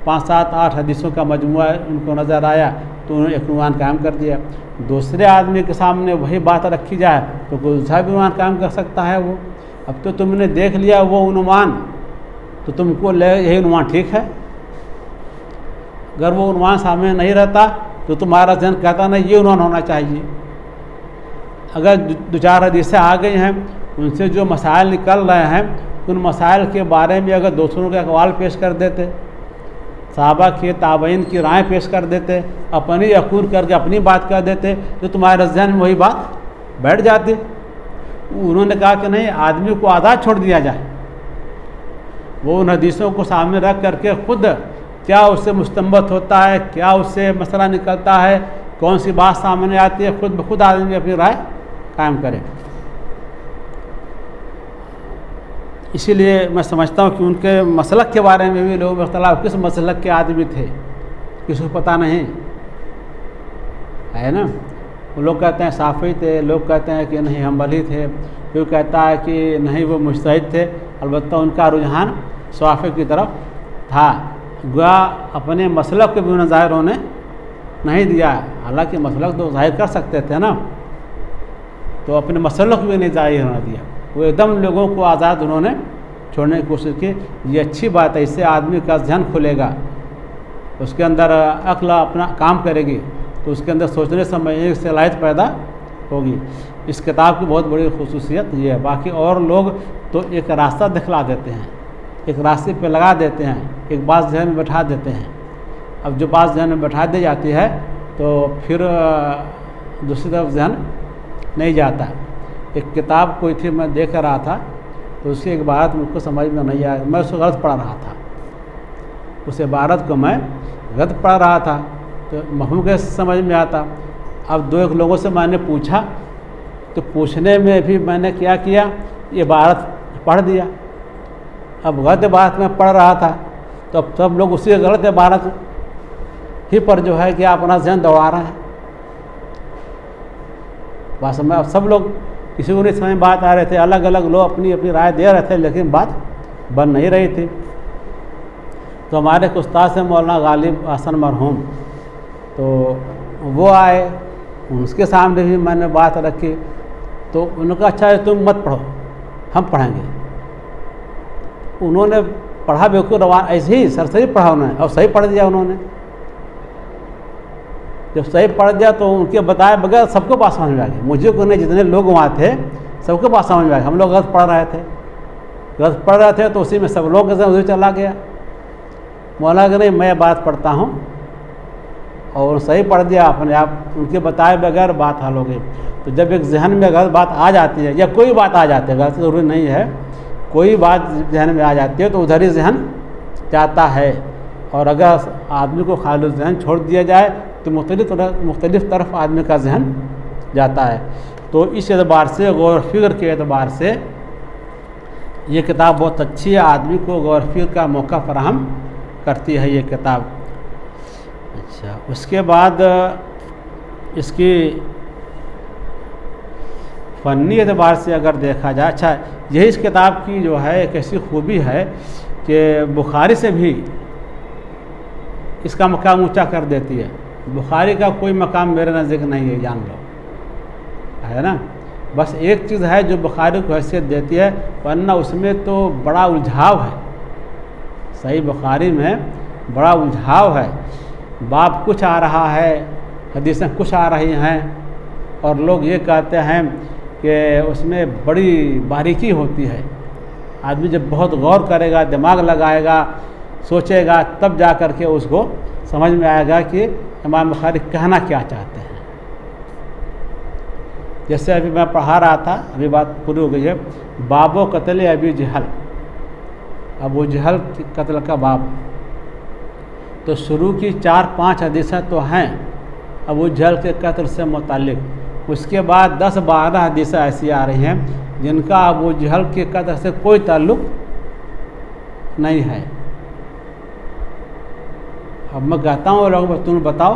[SPEAKER 1] 5, 7, 8 हदीसों का मजमुआ उनको नज़र आया तो उन्होंने एक उन्वान कायम कर दिया। दूसरे आदमी के सामने वही बात रखी जाए तो कोई दूसरा भी उन्वान कायम कर सकता है। वो अब तो तुमने देख लिया वो उन्वान, तो तुमको ले यही उन्वान ठीक है। अगर वो उन्वान सामने नहीं रहता तो तुम्हारा जहन कहता नहीं ये उन्वान होना चाहिए। अगर 2-4 हदीसें आ गई हैं, उनसे जो मसाइल निकल रहे हैं, उन मसाइल के बारे में अगर दूसरों के अक़वाल पेश कर देते, सहाबा के ताबईन की राय पेश कर देते, अपनी अकूल करके अपनी बात कर देते, तो तुम्हारे जहन में वही बात बैठ जाती। उन्होंने कहा कि नहीं, आदमी को आज़ाद छोड़ दिया जाए, वो उन हदीसों को सामने रख करके खुद क्या उससे मुस्तंबत होता है, क्या उससे मसला निकलता है, कौन सी बात सामने आती है, खुद ब खुद आदमी अपनी राय कायम करे। इसीलिए मैं समझता हूँ कि उनके मसलक के बारे में भी लोग इख्तिलाफ, किस मसलक के आदमी थे किसी को पता नहीं है ना। वो लोग कहते हैं साफ़ी थे, लोग कहते हैं कि नहीं हम्बली थे, कोई कहता है कि नहीं वो मुज्तहिद थे। अलबत्ता उनका रुझान स्वाफ़ी की तरफ था। गोया अपने मसलक के भी उन्हें ज़ाहिर होने नहीं दिया, हालांकि मसलक तो ज़ाहिर कर सकते थे ना, तो अपने मसलक भी नहीं ज़ाहिर होने दिया। वो एकदम लोगों को आज़ाद उन्होंने छोड़ने की कोशिश की। ये अच्छी बात है, इससे आदमी का ज़हन खुलेगा, उसके अंदर अक्ल अपना काम करेगी, तो उसके अंदर सोचने समझने की सलाहियत पैदा होगी। इस किताब की बहुत बड़ी खुसूसियत ये है। बाकी और लोग तो एक रास्ता दिखला देते हैं, एक रास्ते पे लगा देते हैं, एक बात जहन में बैठा देते हैं। अब जो बात जहन में बैठा दी जाती है तो फिर दूसरी तरफ जहन नहीं जाता। एक किताब कोई थी, मैं देख रहा था, तो उसकी एक बात मुझको समझ में नहीं आया, मैं उसको गलत पढ़ रहा था, उस इबारत को मैं गलत पढ़ रहा था, तो मफ़हूम कैसे समझ में आता। अब 2-1 लोगों से मैंने पूछा, तो पूछने में भी मैंने क्या किया, ये इबारत पढ़ दिया। अब गलत इबारत में पढ़ रहा था, तो अब सब लोग उसी गलत इबारत ही पर जो है कि अपना ज़हन दौड़ा रहे हैं। बात समझ। अब सब लोग किसी को नहीं समझ में बात आ रहे थे, अलग अलग लोग अपनी अपनी राय दे रहे थे, लेकिन बात बन नहीं रही थी। तो हमारे एक उस्ताद से मौलाना गालिब हसन मरहूम, तो वो आए, उसके सामने भी मैंने बात रखी। तो उन्होंने कहा अच्छा है तुम मत पढ़ो, हम पढ़ेंगे। उन्होंने पढ़ा बिल्कुल रवान ऐसे ही सरसरी पढ़ा उन्होंने, और सही पढ़ दिया उन्होंने। जब सही पढ़ दिया तो उनके बताए बगैर सबको बात समझ में आ गई। मुझे को नहीं, जितने लोग वहाँ थे सबको बात समझ में आ गई। हम लोग गलत पढ़ रहे थे तो उसी में सब लोग उधर चला गया। मौलाना कि नहीं मैं बात पढ़ता हूँ, और सही पढ़ दिया अपने आप, उनके बताए बगैर बात हल हो गई। तो जब एक जहन में गलत बात आ जाती है, या कोई बात आ जाती है, गलत ज़रूरी नहीं है, कोई बात जहन में आ जाती है तो उधर ही जहन जाता है। और अगर आदमी को खाली जहन छोड़ दिया जाए तो मुख्तलिफ तरफ आदमी का जहन जाता है। तो इस एतबार से, गौर फिक्र के एतबार से ये किताब बहुत अच्छी है, आदमी को गौर फिक्र का मौका फराहम करती है ये किताब। अच्छा, उसके बाद इसकी फ़न्नी एतबार से अगर देखा जाए, अच्छा यही इस किताब की जो है एक ऐसी खूबी है कि बुखारी से भी इसका मकाम ऊंचा कर देती है। बुखारी का कोई मकाम मेरे नज़दीक नहीं है, जान लो, है ना। बस एक चीज़ है जो बुखारी को हैसियत देती है, वरना उसमें तो बड़ा उलझाव है। सही बुखारी में बड़ा उलझाव है, बाब कुछ आ रहा है, हदीसें कुछ आ रही हैं, और लोग ये कहते हैं कि उसमें बड़ी बारीकी होती है। आदमी जब बहुत गौर करेगा, दिमाग लगाएगा, सोचेगा, तब जा कर के उसको समझ में आएगा कि इमाम बुखारी कहना क्या चाहते हैं। जैसे अभी मैं पढ़ा रहा था, अभी बात पूरी हो गई है, बाबो कत्ल अबी जहल, अबू जहल कत्ल का बाब। तो शुरू की 4-5 हदीसें तो हैं अबू जहल के कत्ल से मुताल्लिक़। उसके बाद 10-12 हदीसें ऐसी आ रही हैं जिनका अबू जहल के कत्ल से कोई ताल्लुक़ नहीं है। अब मैं कहता हूँ लोग तुम बताओ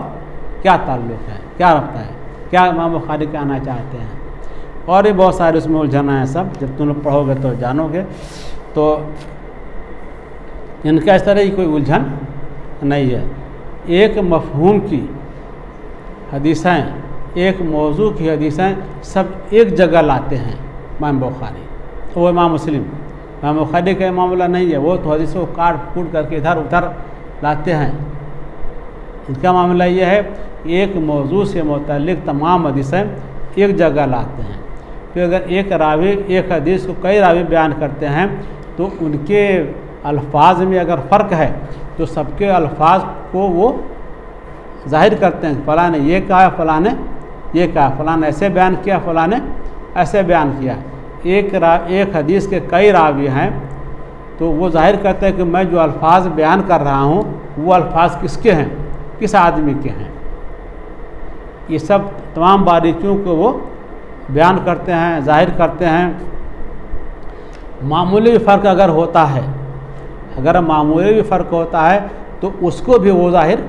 [SPEAKER 1] क्या ताल्लुक़ है, क्या रखता है, क्या इमाम बुखारी कहना चाहते हैं। और भी बहुत सारे उसमें उलझना है सब, जब तुम लोग पढ़ोगे तो जानोगे। तो इनका इस तरह की कोई उलझन नहीं है। एक मफ़हूम की हदीसें, एक मौजू की हदीसें सब एक जगह लाते हैं इमाम बुखारी, वो इमाम मुस्लिम। इमाम बुखारी का मामला नहीं है, वो तो हदीसों को काट कूट करके इधर उधर लाते हैं। इनका मामला ये है, एक मौजू से मुतल्लिक़ तमाम हदीसें एक जगह लाते हैं। फिर अगर एक रावी एक हदीस को कई रावी बयान करते हैं तो उनके अल्फाज में अगर फ़र्क है तो सबके अल्फाज को वो ज़ाहिर करते हैं। फ़लाँ ने ये कहा, फ़लाँ ने ये कहा, फ़लाँ ने ऐसे बयान किया, फ़लाँ ने ऐसे बयान किया। एक हदीस के कई रावी हैं तो वो ज़ाहिर करते हैं कि मैं जो अल्फाज बयान कर रहा हूँ वो अल्फाज किसके हैं, किस आदमी के हैं। ये सब तमाम बारीकियों को वो बयान करते हैं, ज़ाहिर करते हैं। मामूली भी फ़र्क अगर होता है, अगर मामूली भी फ़र्क होता है तो उसको भी वो ज़ाहिर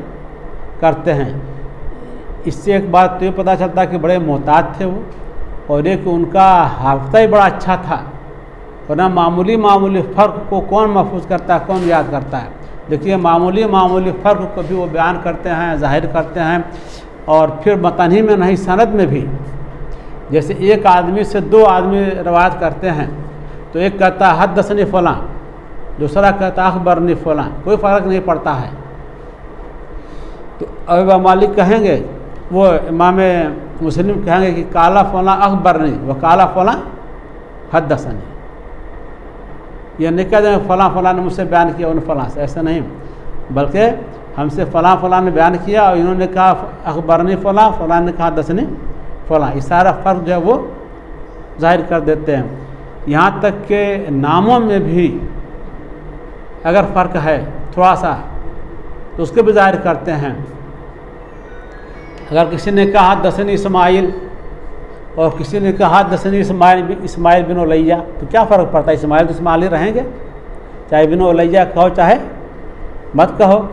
[SPEAKER 1] करते हैं। इससे एक बात तो ये पता चलता है कि बड़े मोहताज थे वो, और एक उनका हाफ़ज़ा ही बड़ा अच्छा था। वरना मामूली फ़र्क को कौन महफूज करता है, कौन याद करता है। देखिए मामूली फ़र्क को भी वो बयान करते हैं, ज़ाहिर करते हैं। और फिर मतन ही में नहीं, सनद में भी। जैसे एक आदमी से 2 आदमी रवायत करते हैं तो एक कहता है हद्दसनी फ़लाँ, दूसरा कहता है अखबरनी फ़लाँ, कोई फ़र्क नहीं पड़ता है। तो अब मालिक कहेंगे, वो इमाम मुस्लिम कहेंगे कि काला फ़लाँ अखबरनी व काला फ़लाँ हद्दसनी। ये नहीं कह देंगे फ़लाँ ने मुझसे बयान किया उन फ़लाँ से, ऐसा नहीं, बल्कि हमसे फ़लाँ ने बयान किया और इन्होंने कहा अखबरनी फ़लाँ ने कहा हद्दसनी फ़लाँ। इस सारा फ़र्क जो है वो ज़ाहिर कर देते हैं। यहाँ तक के नामों में भी अगर फ़र्क है थोड़ा सा तो उसको भी ज़ाहिर करते हैं। अगर किसी ने कहा हद्दसनी इस्माइल और किसी ने कहा हद्दसनी इस्माइल बिन उलैया, तो क्या फ़र्क पड़ता है, इस्माइल तो इस्माइल ही रहेंगे, चाहे बिन उलैया कहो चाहे मत कहो।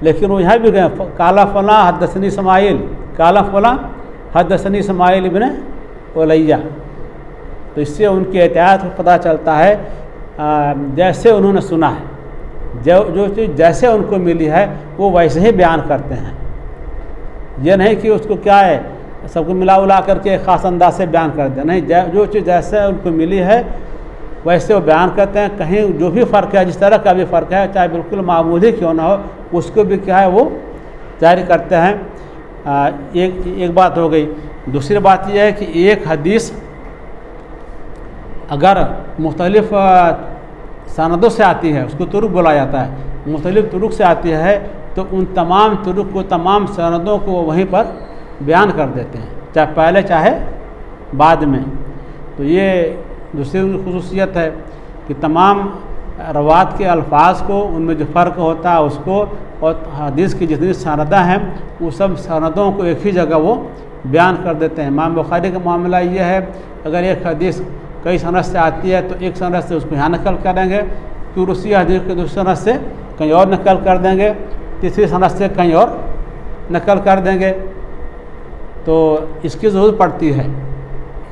[SPEAKER 1] लेकिन वो यहाँ भी गए काला फ़लाँ हद्दसनी इस्माइल, काला फ़लाँ हद्दसनी इस्माइल बिन ओलैया। तो इससे उनकी एहतियात को पता चलता है, जैसे उन्होंने सुना है, जो चीज़ जैसे उनको मिली है वो वैसे ही बयान करते हैं। ये नहीं कि उसको क्या है सबको मिला उला करके ख़ास अंदाज से बयान कर दे, नहीं, जो चीज़ जैसे उनको मिली है वैसे वो बयान करते हैं। कहीं जो भी फ़र्क है, जिस तरह का भी फ़र्क है, चाहे बिल्कुल मामूली क्यों ना हो, उसको भी क्या है वो जारी करते हैं। एक बात हो गई। दूसरी बात यह है कि एक हदीस अगर मुख्तलिफ सनदों से आती है, उसको तुरुक बोला जाता है, मुख्तलिफ तुरुक से आती है, तो उन तमाम तुरुक को, तमाम सनदों को वहीं पर बयान कर देते हैं, चाहे पहले चाहे बाद में। तो ये दूसरी खुसूसियत है कि तमाम रवात के अल्फाज को, उनमें जो फ़र्क होता है उसको, और हदीस की जितनी सनदें हैं वो सब सनदों को एक ही जगह वो बयान कर देते हैं। इमाम बुखारी का मामला ये है, अगर एक हदीस कई सनद से आती है तो एक सनद से उसको यहाँ नकल करेंगे, फिर उसी हदीस के दूसरी सनद से कहीं और नकल कर देंगे, तीसरी सनद से कहीं और नकल कर देंगे। तो इसकी ज़रूरत पड़ती है,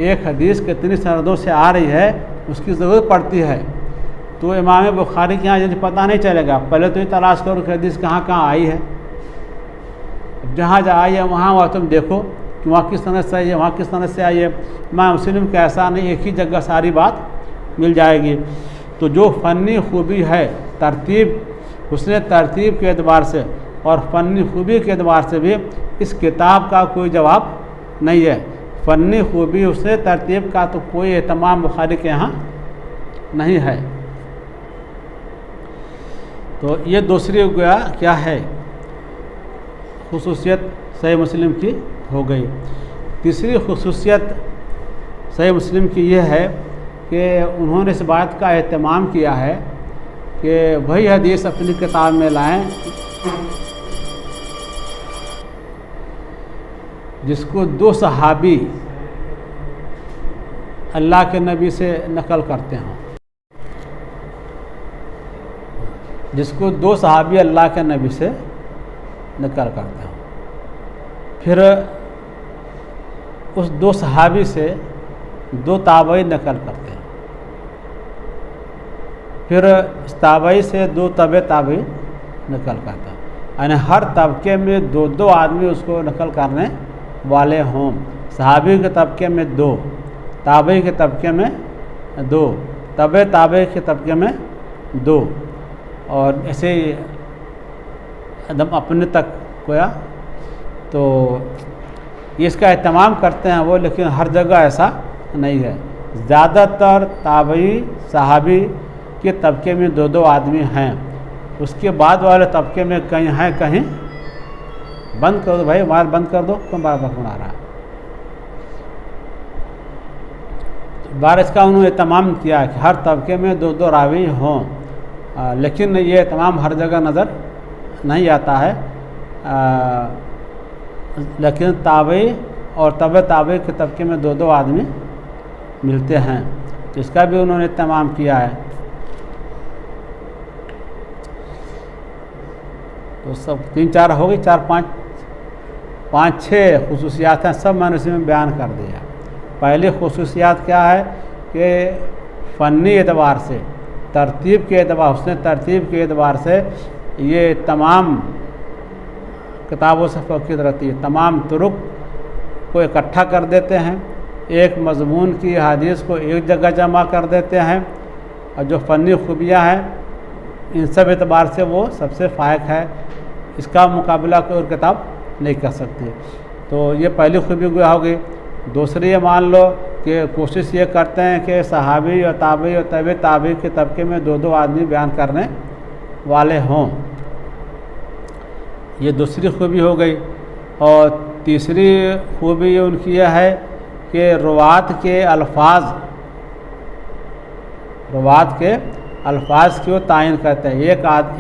[SPEAKER 1] एक हदीस कितनी सनदों से आ रही है उसकी ज़रूरत पड़ती है। तो इमाम बुखारी के यहाँ यदि पता नहीं चलेगा, पहले तो ये तलाश करो कि हदीस कहाँ कहाँ आई है। जहाँ जहाँ आई है वहाँ तुम देखो कि वहाँ किस सनद से आई है, वहाँ किस सनद से आई है। इमाम मुस्लिम का ऐसा नहीं, एक ही जगह सारी बात मिल जाएगी। तो जो फ़नी खूबी है तरतीब, उसने तरतीब के एतबार से और फ़नी खूबी के एतबार से भी इस किताब का कोई जवाब नहीं है। फ़नी खूबी उससे तरतीब का तो कोई एहतमाम बुखारी के यहाँ नहीं है। तो ये दूसरी क्या है खुसूसियत सही मुस्लिम की हो गई। तीसरी खुसूसियत सही मुस्लिम की ये है कि उन्होंने इस बात का एहतमाम किया है कि वही हदीस अपनी किताब में लाएं जिसको दो सहाबी अल्लाह के नबी से नकल करते हों, जिसको दो सहाबी अल्लाह के नबी से नकल करते हों। फिर उस दो सहाबी से दो ताबई नकल करते हैं, फिर ताबई से दो तबे ताबई नकल करता है। यानी हर तबके में दो दो आदमी उसको नकल करने वाले हों। सहाबी के तबके में दो, ताबई के तबके में दो, तबे ताबई के तबके में दो, और ऐसे एकदम अपने तक कोया। तो इसका एहतमाम करते हैं वो, लेकिन हर जगह ऐसा नहीं है। ज़्यादातर ताबई सहाबी के तबके में दो दो आदमी हैं, उसके बाद वाले तबके में कहीं हैं, कहीं बंद कर दो भाई, मोबाइल बंद कर दो, क्यों बार बार फोन आ रहा है। बार इसका उन्होंने तमाम किया कि हर तबके में दो दो रावी हों, लेकिन ये तमाम हर जगह नज़र नहीं आता है। लेकिन ताबई और तबे ताबई के तबके में दो दो आदमी मिलते हैं, तो इसका भी उन्होंने तमाम किया है। तो सब 3-4 हो गई, 4-5-6 खुसूसियात हैं, सब मैंने इसमें बयान कर दिया। पहली खुसूसियात क्या है कि फ़नी एतबार से, तरतीब के एतबार, उसने तरतीब के एतबार से ये तमाम किताबों से फ़ौक़ियत रहती है। तमाम तुरुक को इकट्ठा कर देते हैं, एक मज़मून की हदीस को एक जगह जमा कर देते हैं, और जो फ़नी खूबियाँ हैं इन सब एतबार से वो सबसे फ़ायक है। इसका मुकाबला कोई और किताब नहीं कर सकती। तो ये पहली खूबी गुआ हो गई। दूसरी ये मान लो कि कोशिश ये करते हैं कि सहाबी और ताबी और तबे ताबी के तबके में दो दो आदमी बयान करने वाले हों, ये दूसरी खूबी हो गई। और तीसरी खूबी ये उनकी यह है कि रुवात के अल्फाज की वो तायन करते हैं।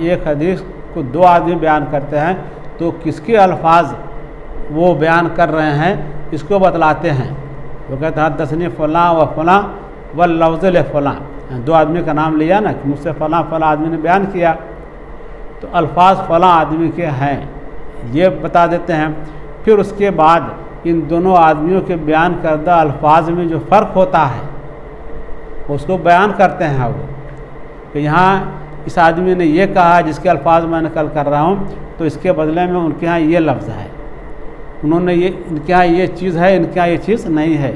[SPEAKER 1] एक हदीस को दो आदमी बयान करते हैं, तो किसके अल्फाज वो बयान कर रहे हैं इसको बतलाते हैं। वो कहते हैं हद्दसनी फ़लाँ व फ़लाँ व लफ्ज़ फ़लाँ, दो आदमी का नाम लिया ना कि मुझसे फ़लाँ फ़लाँ आदमी ने बयान किया, तो अल्फाज फ़लाँ आदमी के हैं ये बता देते हैं। फिर उसके बाद इन दोनों आदमियों के बयान करदा अल्फाज में जो फ़र्क होता है उसको बयान करते हैं वो, कि यहाँ इस आदमी ने ये कहा जिसके अल्फाज मैं नकल कर रहा हूँ, तो इसके बदले में उनके यहाँ ये लफ्ज़ है, उन्होंने ये, इनके यहाँ ये चीज़ है, इनके यहाँ ये चीज़ नहीं है,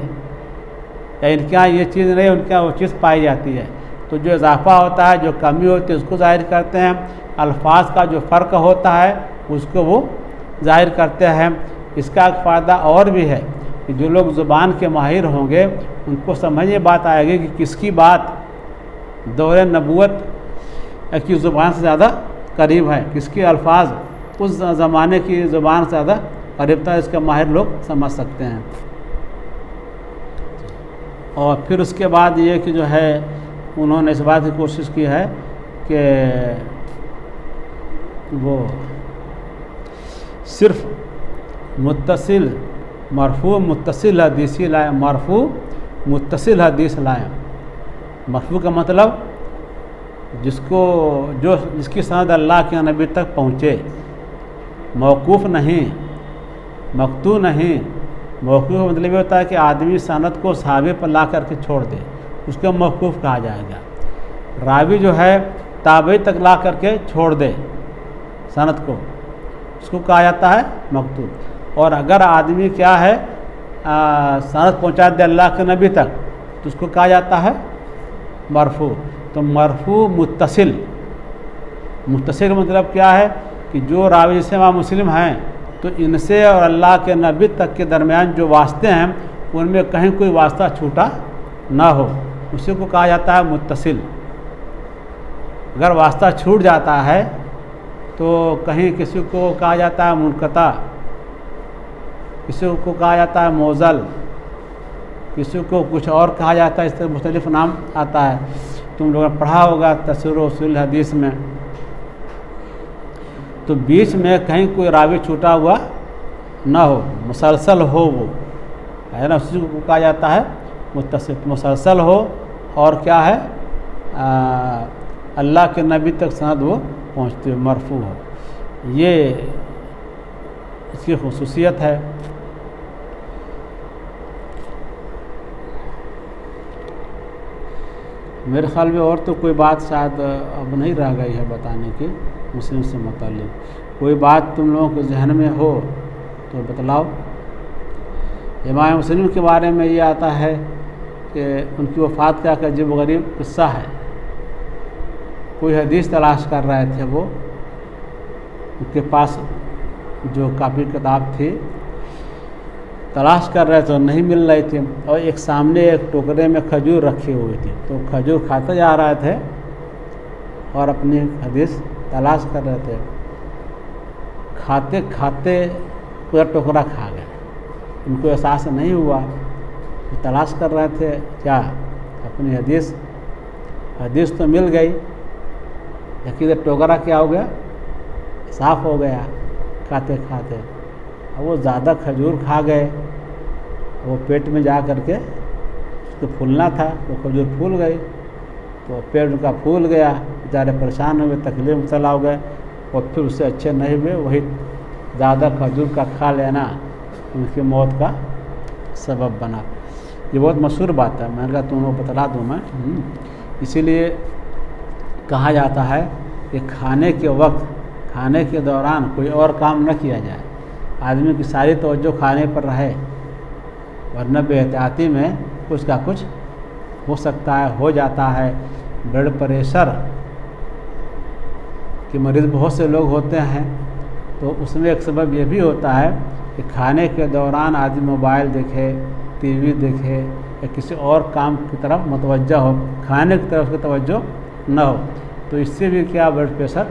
[SPEAKER 1] या इनके यहाँ ये चीज़ नहीं, उनके यहाँ वो चीज़ पाई जाती है। तो जो इजाफा होता है, जो कमी होती है, उसको ज़ाहिर करते हैं। अल्फाज का जो फ़र्क होता है उसको वो ज़ाहिर करते हैं। इसका एक फ़ायदा और भी है कि जो लोग ज़ुबान के माहिर होंगे उनको समझ में बात आएगी कि किसकी बात दौरे नबूवत की ज़ुबान से ज़्यादा करीब है, किसके अल्फाज उस ज़माने की ज़ुबान से ज़्यादा करीब था, इसके माहिर लोग समझ सकते हैं। और फिर उसके बाद ये कि जो है उन्होंने इस बात की कोशिश की है कि वो सिर्फ मुत्तसिल मरफू मुत्तसिल हदीसी लाए, मरफू मुत्तसिल हदीस लाए। मरफू का मतलब जिसकी सनद अल्लाह के नबी तक पहुँचे, मौकूफ़ नहीं, मकतू नहीं। मौकूफ़ का मतलब ये होता है कि आदमी सनद को सहाबे पर ला करके छोड़ दे, उसको मौकूफ़ कहा जाएगा। रावी जो है ताबई तक ला करके छोड़ दे सनद को, उसको कहा जाता है मकतू। और अगर आदमी क्या है सनद पहुँचा दे अल्लाह के नबी तक, तो उसको कहा जाता है मरफू। तो मरफू मुत्तसिल, मुत्तसिल का मतलब क्या है कि जो रावी, जैसे इमाम मुस्लिम हैं, तो इनसे और अल्लाह के नबी तक के दरमियान जो वास्ते हैं उनमें कहीं कोई वास्ता छूटा ना हो, उसी को कहा जाता है मुत्तसिल। अगर वास्ता छूट जाता है तो कहीं किसी को कहा जाता है मुनक़ता, किसी को कहा जाता है मौज़ल, किसी को कुछ और कहा जाता है, इस तरह मुख्तलिफ नाम आता है। तुम लोगों ने पढ़ा होगा तफसीर उसूल हदीस में। तो बीच में कहीं कोई रावी छूटा हुआ ना हो, मुसलसल हो, वो है ना, उसी को कहा जाता है मुत्तसिल। मुसलसल हो और क्या है अल्लाह के नबी तक सनद वो पहुँचती हो, मरफू हो, ये इसकी खुसूसियत है। मेरे ख्याल में और तो कोई बात शायद अब नहीं रह गई है बताने की मुस्लिम से मुताल्लिक़। कोई बात तुम लोगों के जहन में हो तो बतलाओ। इमाम मुस्लिम के बारे में ये आता है कि उनकी वफ़ात का एक अजीब गरीब किस्सा है। कोई हदीस तलाश कर रहे थे, वो उनके पास जो कापी किताब थी तलाश कर रहे थे, नहीं मिल रही थी। और एक सामने एक टोकरे में खजूर रखी हुई थी, तो खजूर खाते जा रहे थे और अपनी हदीस तलाश कर रहे थे। खाते खाते पूरा टोकरा खा गए, उनको एहसास नहीं हुआ। तो तलाश कर रहे थे क्या अपनी हदीस तो मिल गई, लेकिन टोकरा क्या हो गया, साफ़ हो गया खाते खाते। अब वो ज़्यादा खजूर खा गए, वो पेट में जा कर के उसको फूलना था, वो खजूर फूल गई, तो पेट उनका फूल गया, बेचारे परेशान हुए, तकलीफ में चला हो गए। और फिर उससे अच्छे नहीं हुए, वही ज़्यादा खजूर का खा लेना उनकी मौत का सबब बना। ये बहुत मशहूर बात है, मैंने कहा तुम लोग बतला दूँ मैं। इसीलिए कहा जाता है कि खाने के वक्त, खाने के दौरान कोई और काम न किया जाए, आदमी की सारी तवज्जो खाने पर रहे, वरना बेहतियाती में कुछ का कुछ हो सकता है, हो जाता है। ब्लड प्रेशर के मरीज़ बहुत से लोग होते हैं, तो उसमें एक सबब ये भी होता है कि खाने के दौरान आदमी मोबाइल देखे, टीवी देखे या किसी और काम की तरफ मुतवज्जह हो, खाने की तरफ उसकी तवज्जो न हो, तो इससे भी क्या ब्लड प्रेशर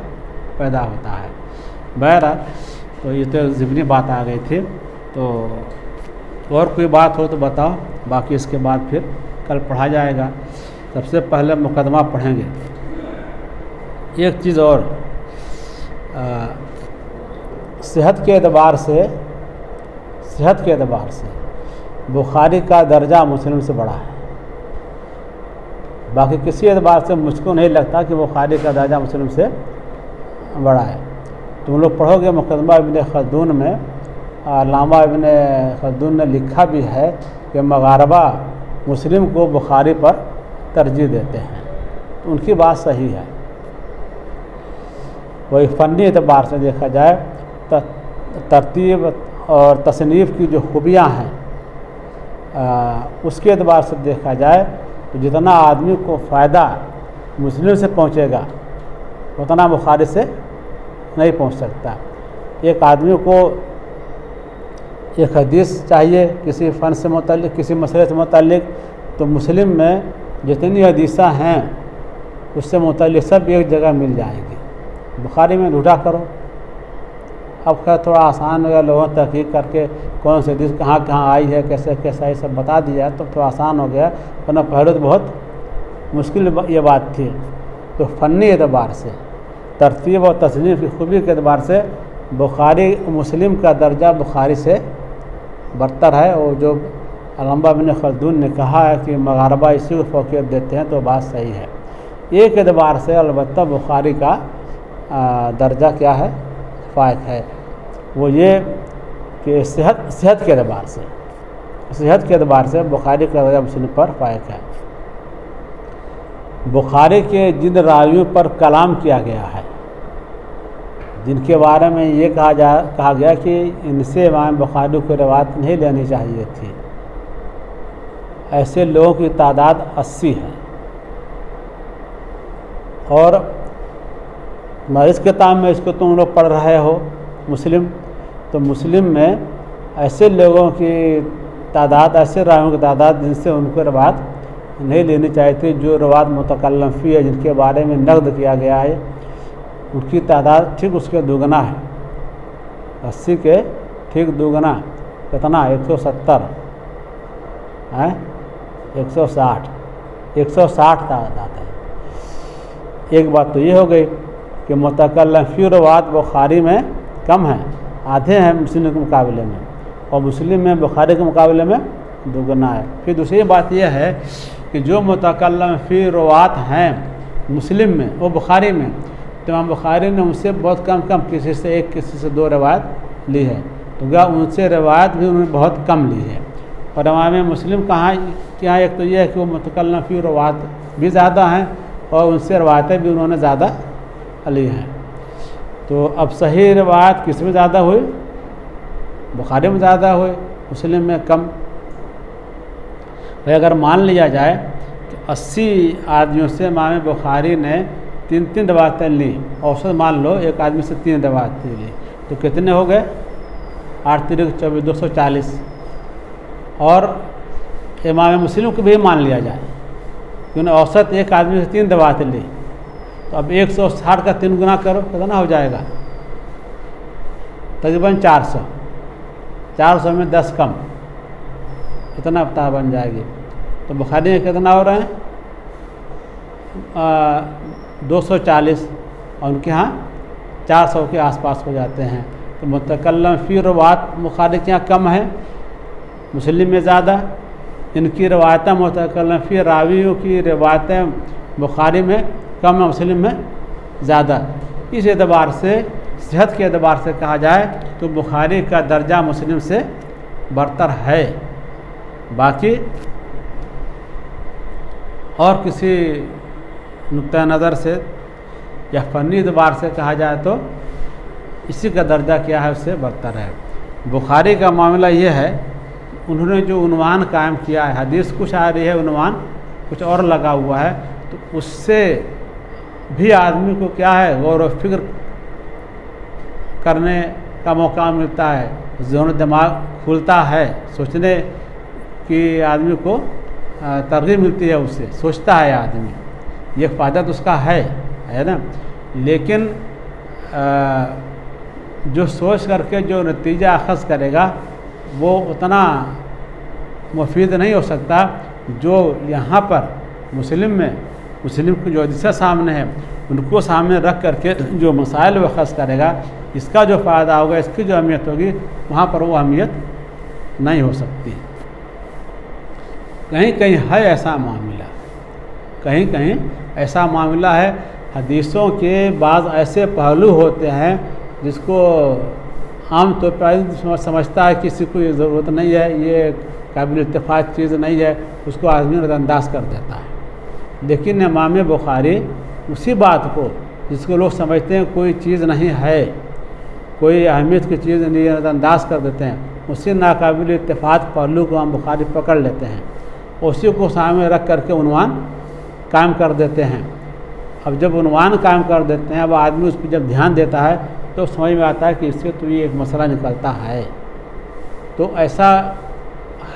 [SPEAKER 1] पैदा होता है। बहरहाल तो ये तो ज़िमनी बात आ गई थी। तो और कोई बात हो तो बताओ, बाकी इसके बाद फिर कल पढ़ा जाएगा। सबसे पहले मुकदमा पढ़ेंगे। एक चीज़ और, सेहत के एतबार से बुखारी का दर्जा मुस्लिम से बड़ा है। बाकी किसी एतबार से मुझको नहीं लगता कि बुखारी का दर्जा मुस्लिम से बड़ा है। तुम लोग पढ़ोगे मुकदमा इब्न खलदून में, अल्लामा इब्न खल्दून ने लिखा भी है कि मगारबा मुस्लिम को बुखारी पर तरजीह देते हैं, तो उनकी बात सही है। वही फ़नी एतबार से देखा जाए तरतीब और तसनीफ़ की जो खूबियाँ हैं उसके एतबार से देखा जाए तो जितना आदमी को फ़ायदा मुस्लिम से पहुँचेगा उतना बुखारी से नहीं पहुँच सकता। एक आदमी को एक हदीस चाहिए किसी फ़न से मुतल्लिक़, किसी मसले से मुतल्लिक़, तो मुस्लिम में जितनी हदीसा हैं उससे मुतल्लिक़ सब एक जगह मिल जाएंगी। बुखारी में ढूंढा करो। अब खैर थोड़ा आसान हो गया, लोगों ने तहकीक करके कौन सी हदीस कहाँ कहाँ आई है, कैसे कैसा ये सब बता दिया, तो थोड़ा आसान हो गया, वरना पहले तो बहुत मुश्किल ये बात थी। तो फ़नी एतबार से, तरतीब और तसनीफ़ की खूबी के एतबार से बुखारी मुस्लिम का दर्जा बुखारी से बरतर है। और जो अल्लामा इब्न खल्दून ने कहा है कि मगारबा इसी को फ़ौक़ियत देते हैं, तो बात सही है। एक एतबार से अलबत्ता बुखारी का दर्जा क्या है, फ़ायक है, वो ये कि सेहत के एतबार से, सेहत के एतबार से बुखारी का दर्जा मुस्लिम पर फ़ायक है। बुखारी के जिन रावियों पर कलाम किया गया है, जिनके बारे में ये कहा गया कि इनसे इमाम बुखारी को रिवायत नहीं लेनी चाहिए थी, ऐसे लोगों की तादाद 80 है। और इस किताब में इसको तुम लोग पढ़ रहे हो मुस्लिम, तो मुस्लिम में ऐसे लोगों की तादाद, ऐसे रावियों की तादाद जिनसे उनको रिवायत नहीं लेनी चाहिए थी, जो रिवायत मुतकल्लम फ़ी है, जिनके बारे में नक़्द किया गया है, उनकी तादाद ठीक उसके दुगना है। 80 के ठीक दुगना कितना, 170 है, 160 तादाद है। एक बात तो ये हो गई कि मुतकल्लम फ़ी रिवायत बुखारी में कम है, आधे हैं मुस्लिम के मुकाबले में, और मुस्लिम में बुखारी के मुकाबले में दुगना है। फिर दूसरी बात यह है कि जो मुतकल्लम फ़ी रिवायत हैं मुस्लिम में वो बुखारी में, तो इमाम बुखारी ने उनसे बहुत कम किसी से एक, किसी से दो रिवायत ली है, तो क्या उनसे रिवायत भी उन्होंने बहुत कम ली है। और इमाम मुस्लिम कहाँ क्या, एक तो यह है कि वो मुतकल्लम फ़ी रिवायत भी ज़्यादा हैं और उनसे रिवायतें भी उन्होंने ज़्यादा ली हैं। तो अब सही रिवायत किस में ज़्यादा हुई, बुखारी में ज़्यादा हुई, मुस्लिम में कम। भाई अगर मान लिया जाए कि 80 आदमियों से इमाम बुखारी ने 3 रिवायतें ली, औसत मान लो एक आदमी से 3 रिवायतें ली, तो कितने हो गए, 8 3 24 240। और इमाम मुस्लिम को भी मान लिया जाए कि उन्हें औसत एक आदमी से 3 रिवायतें ली, तो अब 160 का 3 गुना करो, कितना हो जाएगा, तकरीबन 400 में 10 कम, इतना अवतार बन जाएगी। तो बुखारी में कितना हो रहे हैं, 240, और उनके यहाँ 400 के आसपास हो जाते हैं। तो मुतकल्लम फ़ी रिवायत बुखारी के यहाँ कम है, मुस्लिम में ज़्यादा। इनकी रवायतें मुतकल्लम फ़ी रावियों की रवायतें बुखारी में कम है, मुस्लिम में ज़्यादा। इस एतबार से, सेहत के एतबार से कहा जाए तो बुखारी का दर्जा मुस्लिम से बरतर है। बाकी और किसी नुक्ता नज़र से या फ़नी एतबार से कहा जाए तो इसी का दर्जा क्या है, उससे बरतर है। बुखारी का मामला ये है, उन्होंने जो उन्वान कायम किया है, हदीस कुछ आ रही है, उन्वान कुछ और लगा हुआ है, तो उससे भी आदमी को क्या है, गौर व फिक्र करने का मौका मिलता है, ज़हन दिमाग खुलता है, सोचने की आदमी को तरगीब मिलती है, उससे सोचता है आदमी, ये फ़ायदा तो उसका है ना। लेकिन जो सोच करके जो नतीजा अखज़ करेगा वो उतना मुफीद नहीं हो सकता जो यहाँ पर मुस्लिम की जो हदीसें सामने है उनको सामने रख करके जो मसाइल वो अखज़ करेगा, इसका जो फ़ायदा होगा, इसकी जो अहमियत होगी, वहाँ पर वो अहमियत नहीं हो सकती। कहीं कहीं है ऐसा मामला, कहीं कहीं ऐसा मामला है। हदीसों के बाज़ ऐसे पहलू होते हैं जिसको आम तौर पर समझता है किसी को ये ज़रूरत नहीं है, ये काबिल इत्तेफाक चीज़ नहीं है, उसको आदमी नज़रअंदाज कर देता है। लेकिन इमाम बुखारी उसी बात को जिसको लोग समझते हैं कोई चीज़ नहीं है, कोई अहमियत की चीज़ नहीं, नज़रअंदाज कर देते हैं, उसी नाकाबिल इत्तेफाक पहलू को इमाम बुखारी पकड़ लेते हैं, उसी को सामने रख करके उन्वान कायम कर देते हैं। अब जब उन्वान कायम कर देते हैं, अब आदमी उस पर जब ध्यान देता है तो समझ में आता है कि इससे तो ये एक मसला निकलता है। तो ऐसा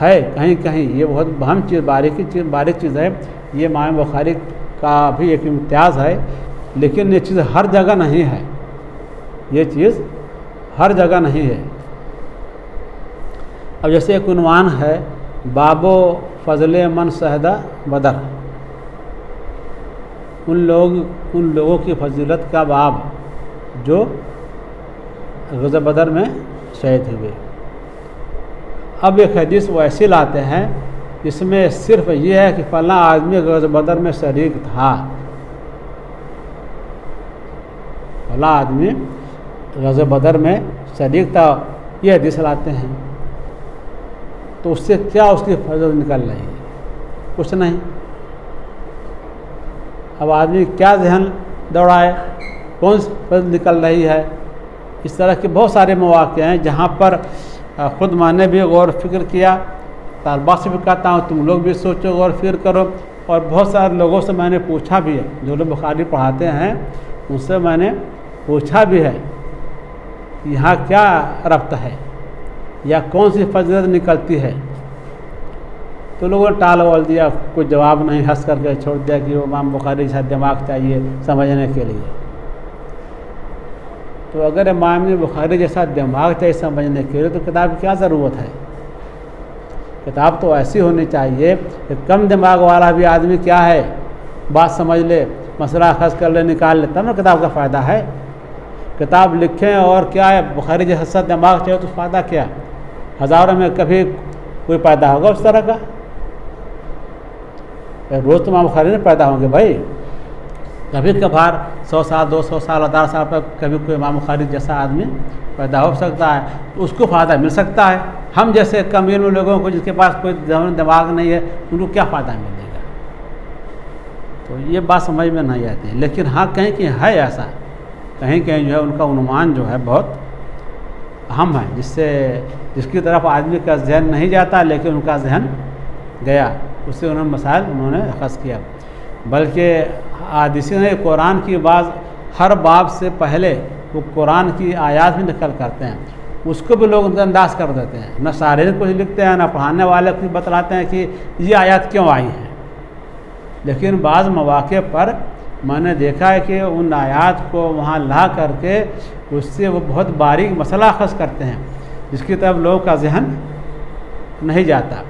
[SPEAKER 1] है कहीं कहीं, ये बहुत अहम चीज़, बारीक चीज़ है, ये इमाम बुखारी का भी एक इम्तियाज़ है। लेकिन ये चीज़ हर जगह नहीं है, ये चीज़ हर जगह नहीं है। अब जैसे एक उन्वान है, बाबो फजले मन शहदा बदर, उन लोगों की फजीलत का बाब जो ग़ज़वा बदर में शहीद हुए। अब एक हदीस वो ऐसी लाते हैं इसमें सिर्फ ये है कि फलां आदमी ग़ज़वा बदर में शरीक था, फलां आदमी ग़ज़वा बदर में शरीक था, ये हदीस लाते हैं। तो उससे क्या उसकी फजल निकल रही है? कुछ नहीं। अब आदमी क्या जहन दौड़ाए, कौन सी फजल निकल रही है? इस तरह के बहुत सारे मौक़े हैं जहाँ पर ख़ुद मैंने भी गौर फिक्र किया, तलबा से भी कहता हूँ तुम लोग भी सोचो, गौर फिक्र करो। और बहुत सारे लोगों से मैंने पूछा भी है, जो लोग बुखारी पढ़ाते हैं उनसे मैंने पूछा भी है यहाँ क्या रब्त है या कौन सी फजीलत निकलती है। तो लोगों ने टाल बोल दिया, कोई जवाब नहीं, हंस करके छोड़ दिया कि वो इमाम बुखारी जैसा दिमाग चाहिए समझने के लिए। तो अगर इमाम बुखारी जैसा दिमाग चाहिए समझने के लिए तो किताब की क्या ज़रूरत है? किताब तो ऐसी होनी चाहिए कि कम दिमाग वाला भी आदमी क्या है बात समझ ले, मसला खस कर ले, निकाल ले, तब ना किताब का फ़ायदा है। किताब लिखें और क्या है, बुखारी जैसा दिमाग चाहिए तो फ़ायदा क्या? हज़ारों में कभी कोई पैदा होगा उस तरह का? रोज़ तो इमाम बुखारी नहीं पैदा होंगे भाई, कभी कभार 100 साल 200 साल 1000 साल पर कभी कोई इमाम बुखारी जैसा आदमी पैदा हो सकता है, तो उसको फ़ायदा मिल सकता है। हम जैसे कमीर लोगों को जिसके पास कोई दिमाग नहीं है उनको क्या फ़ायदा मिलेगा? तो ये बात समझ में नहीं आती है। लेकिन हाँ कहीं कहीं है ऐसा, कहीं कहीं जो है उनका अनुमान जो है बहुत अहम है, जिसकी तरफ आदमी का जहन नहीं जाता लेकिन उनका जहन गया, उससे उन्होंने मसाइल उन्होंने अख़ज़ किया। बल्कि हादिसी ने कुरान की बात हर बाब से पहले वो कुरान की आयत भी नकल करते हैं, उसको भी लोग नज़रअंदाज कर देते हैं। न सारे कुछ लिखते हैं, न पढ़ाने वाले कुछ बतलाते हैं कि ये आयत क्यों आई है। लेकिन बाज़ मौक़े पर मैंने देखा है कि उन आयत को वहाँ ला करके उससे वो बहुत बारीक मसला अख़ज़ करते हैं जिसकी तरफ लोगों का जहन नहीं जाता।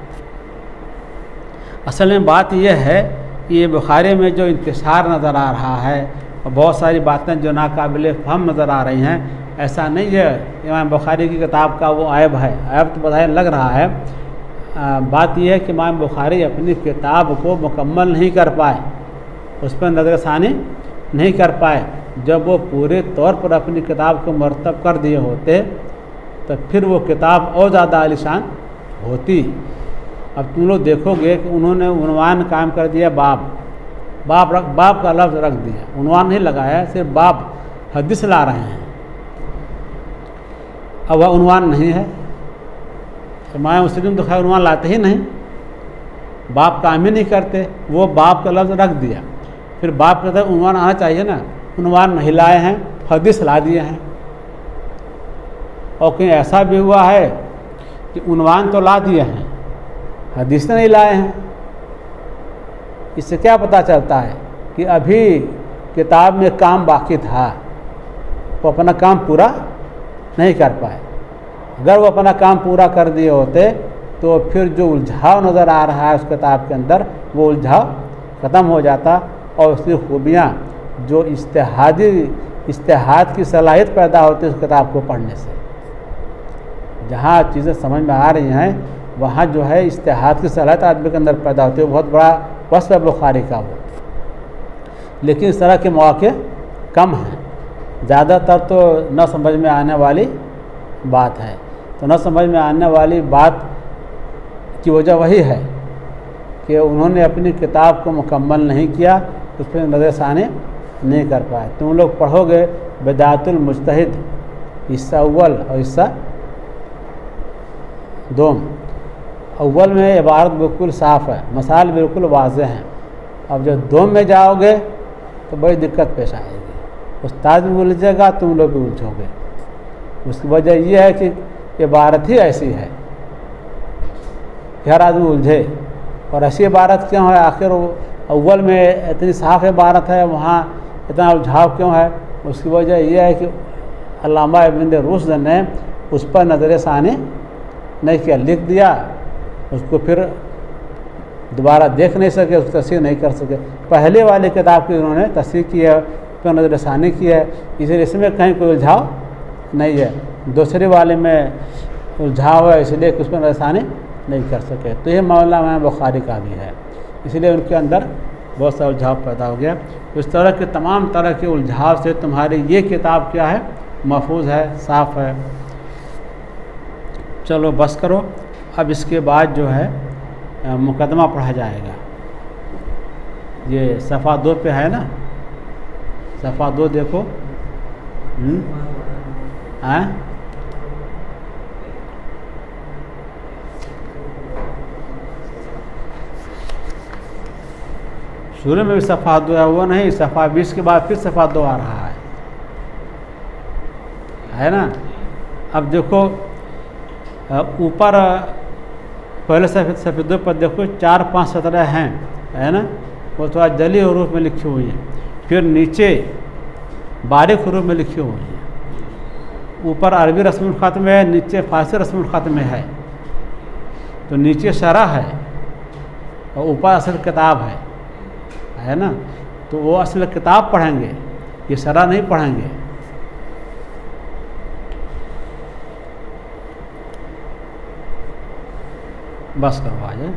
[SPEAKER 1] असल में बात यह है कि ये बुखारी में जो इंतशार नज़र आ रहा है और बहुत सारी बातें जो नाकाबिल फ़हम नज़र आ रही हैं, ऐसा नहीं है इमाम बुखारी की किताब का वो ऐब है, ऐब तो बताया लग रहा है। बात यह है कि इमाम बुखारी अपनी किताब को मुकम्मल नहीं कर पाए, उस पर नज़रसानी नहीं कर पाए। जब वो पूरे तौर पर अपनी किताब को मरतब कर दिए होते तो फिर वो किताब और ज़्यादा आलिशान होती। अब तुम लोग देखोगे कि उन्होंने उन्वान कायम कर दिया, बाब का लफ्ज़ रख दिया, उन्वान नहीं लगाया, सिर्फ बाब हदीस ला रहे हैं। अब वह उन्वान नहीं है, इमाम मुस्लिम तो खैर उन्वान लाते ही नहीं, बाप काम ही नहीं करते, वो बाप का लफ्ज़ रख दिया। फिर बाप का तरफ उन्वान आना चाहिए ना, उन्वान नहीं लाए हैं, हदीस ला दिए हैं। और कहीं ऐसा भी हुआ है कि उन्वान तो ला दिए हैं, हदीस नहीं लाए हैं। इससे क्या पता चलता है कि अभी किताब में काम बाकी था, वो अपना काम पूरा नहीं कर पाए। अगर वो अपना काम पूरा कर दिए होते तो फिर जो उलझाव नज़र आ रहा है उस किताब के अंदर, वो उलझाव ख़त्म हो जाता और उसकी खूबियाँ जो इज्तिहाद की सलाहियत पैदा होती है उस किताब को पढ़ने से। जहाँ चीज़ें समझ में आ रही हैं वहाँ जो है इज्तिहाद की सलाहियत आदमी के अंदर पैदा होती है, बहुत बड़ा वस्फ़ है बुखारी का वो। लेकिन इस तरह के मौक़े कम हैं, ज़्यादातर तो न समझ में आने वाली बात है। तो न समझ में आने वाली बात की वजह वही है कि उन्होंने अपनी किताब को मुकम्मल नहीं किया, उस पर नज़रसानी नहीं कर पाए। तुम लोग पढ़ोगे बिदाअतुल मुज्तहिद हिस्सा अव्वल और हिस्सा दोम। अव्वल में इबारत बिल्कुल साफ़ है, मसाल बिल्कुल वाज़ेह हैं। अब जब दोम में जाओगे तो बड़ी दिक्कत पेश आएगी, उस्ताद भी उलझेगा, तुम लोग भी उलझोगे। उसकी वजह यह है कि इबारत ही ऐसी है कि हर आदमी उलझे। और ऐसी इबारत क्यों है? आखिर अव्वल में इतनी साफ़ इबारत है, वहाँ इतना उलझाव क्यों है? उसकी वजह यह है कि अल्लामा इब्न रुश्द ने उस पर नज़रसानी नहीं किया, लिख दिया, उसको फिर दोबारा देख नहीं सके, उसकी तस्सीर नहीं कर सके। पहले वाले किताब की उन्होंने तस्सीर की है, पर नज़रसानी की है, इसलिए इसमें कहीं कोई उलझाव नहीं है। दूसरे वाले में उलझाव है, इसलिए उस पर नज़रसानी नहीं कर सके। तो ये मामला इमाम बुखारी का भी है, इसलिए उनके अंदर बहुत सा उलझाव पैदा हो गया। इस तरह के तमाम तरह के उलझाव से तुम्हारी ये किताब क्या है? महफूज है, साफ़ है। चलो बस करो, अब इसके बाद जो है मुकदमा पढ़ा जाएगा। ये सफ़ा 2 पे है ना, सफ़ा 2 देखो। शुरू में भी सफ़ा 2 है, वो नहीं, सफ़ा 20 के बाद फिर सफ़ा 2 आ रहा है ना। अब देखो ऊपर पहले सफ़े 2 पर देखो 4-5 सतरें हैं, है ना, वो थोड़ा जली हरूफ में लिखी हुई है। फिर नीचे बारीक हरूफ में लिखी हुई है। ऊपर अरबी रस्मुल ख़त में है, नीचे फ़ारसी रस्मुल ख़त में है। तो नीचे शरह है और ऊपर असल किताब है ना। तो वो असल किताब पढ़ेंगे, ये शरह नहीं पढ़ेंगे। बस करो आ जाए।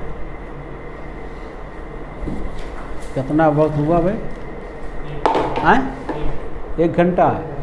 [SPEAKER 1] कितना वक्त हुआ भाई? 1 घंटा है।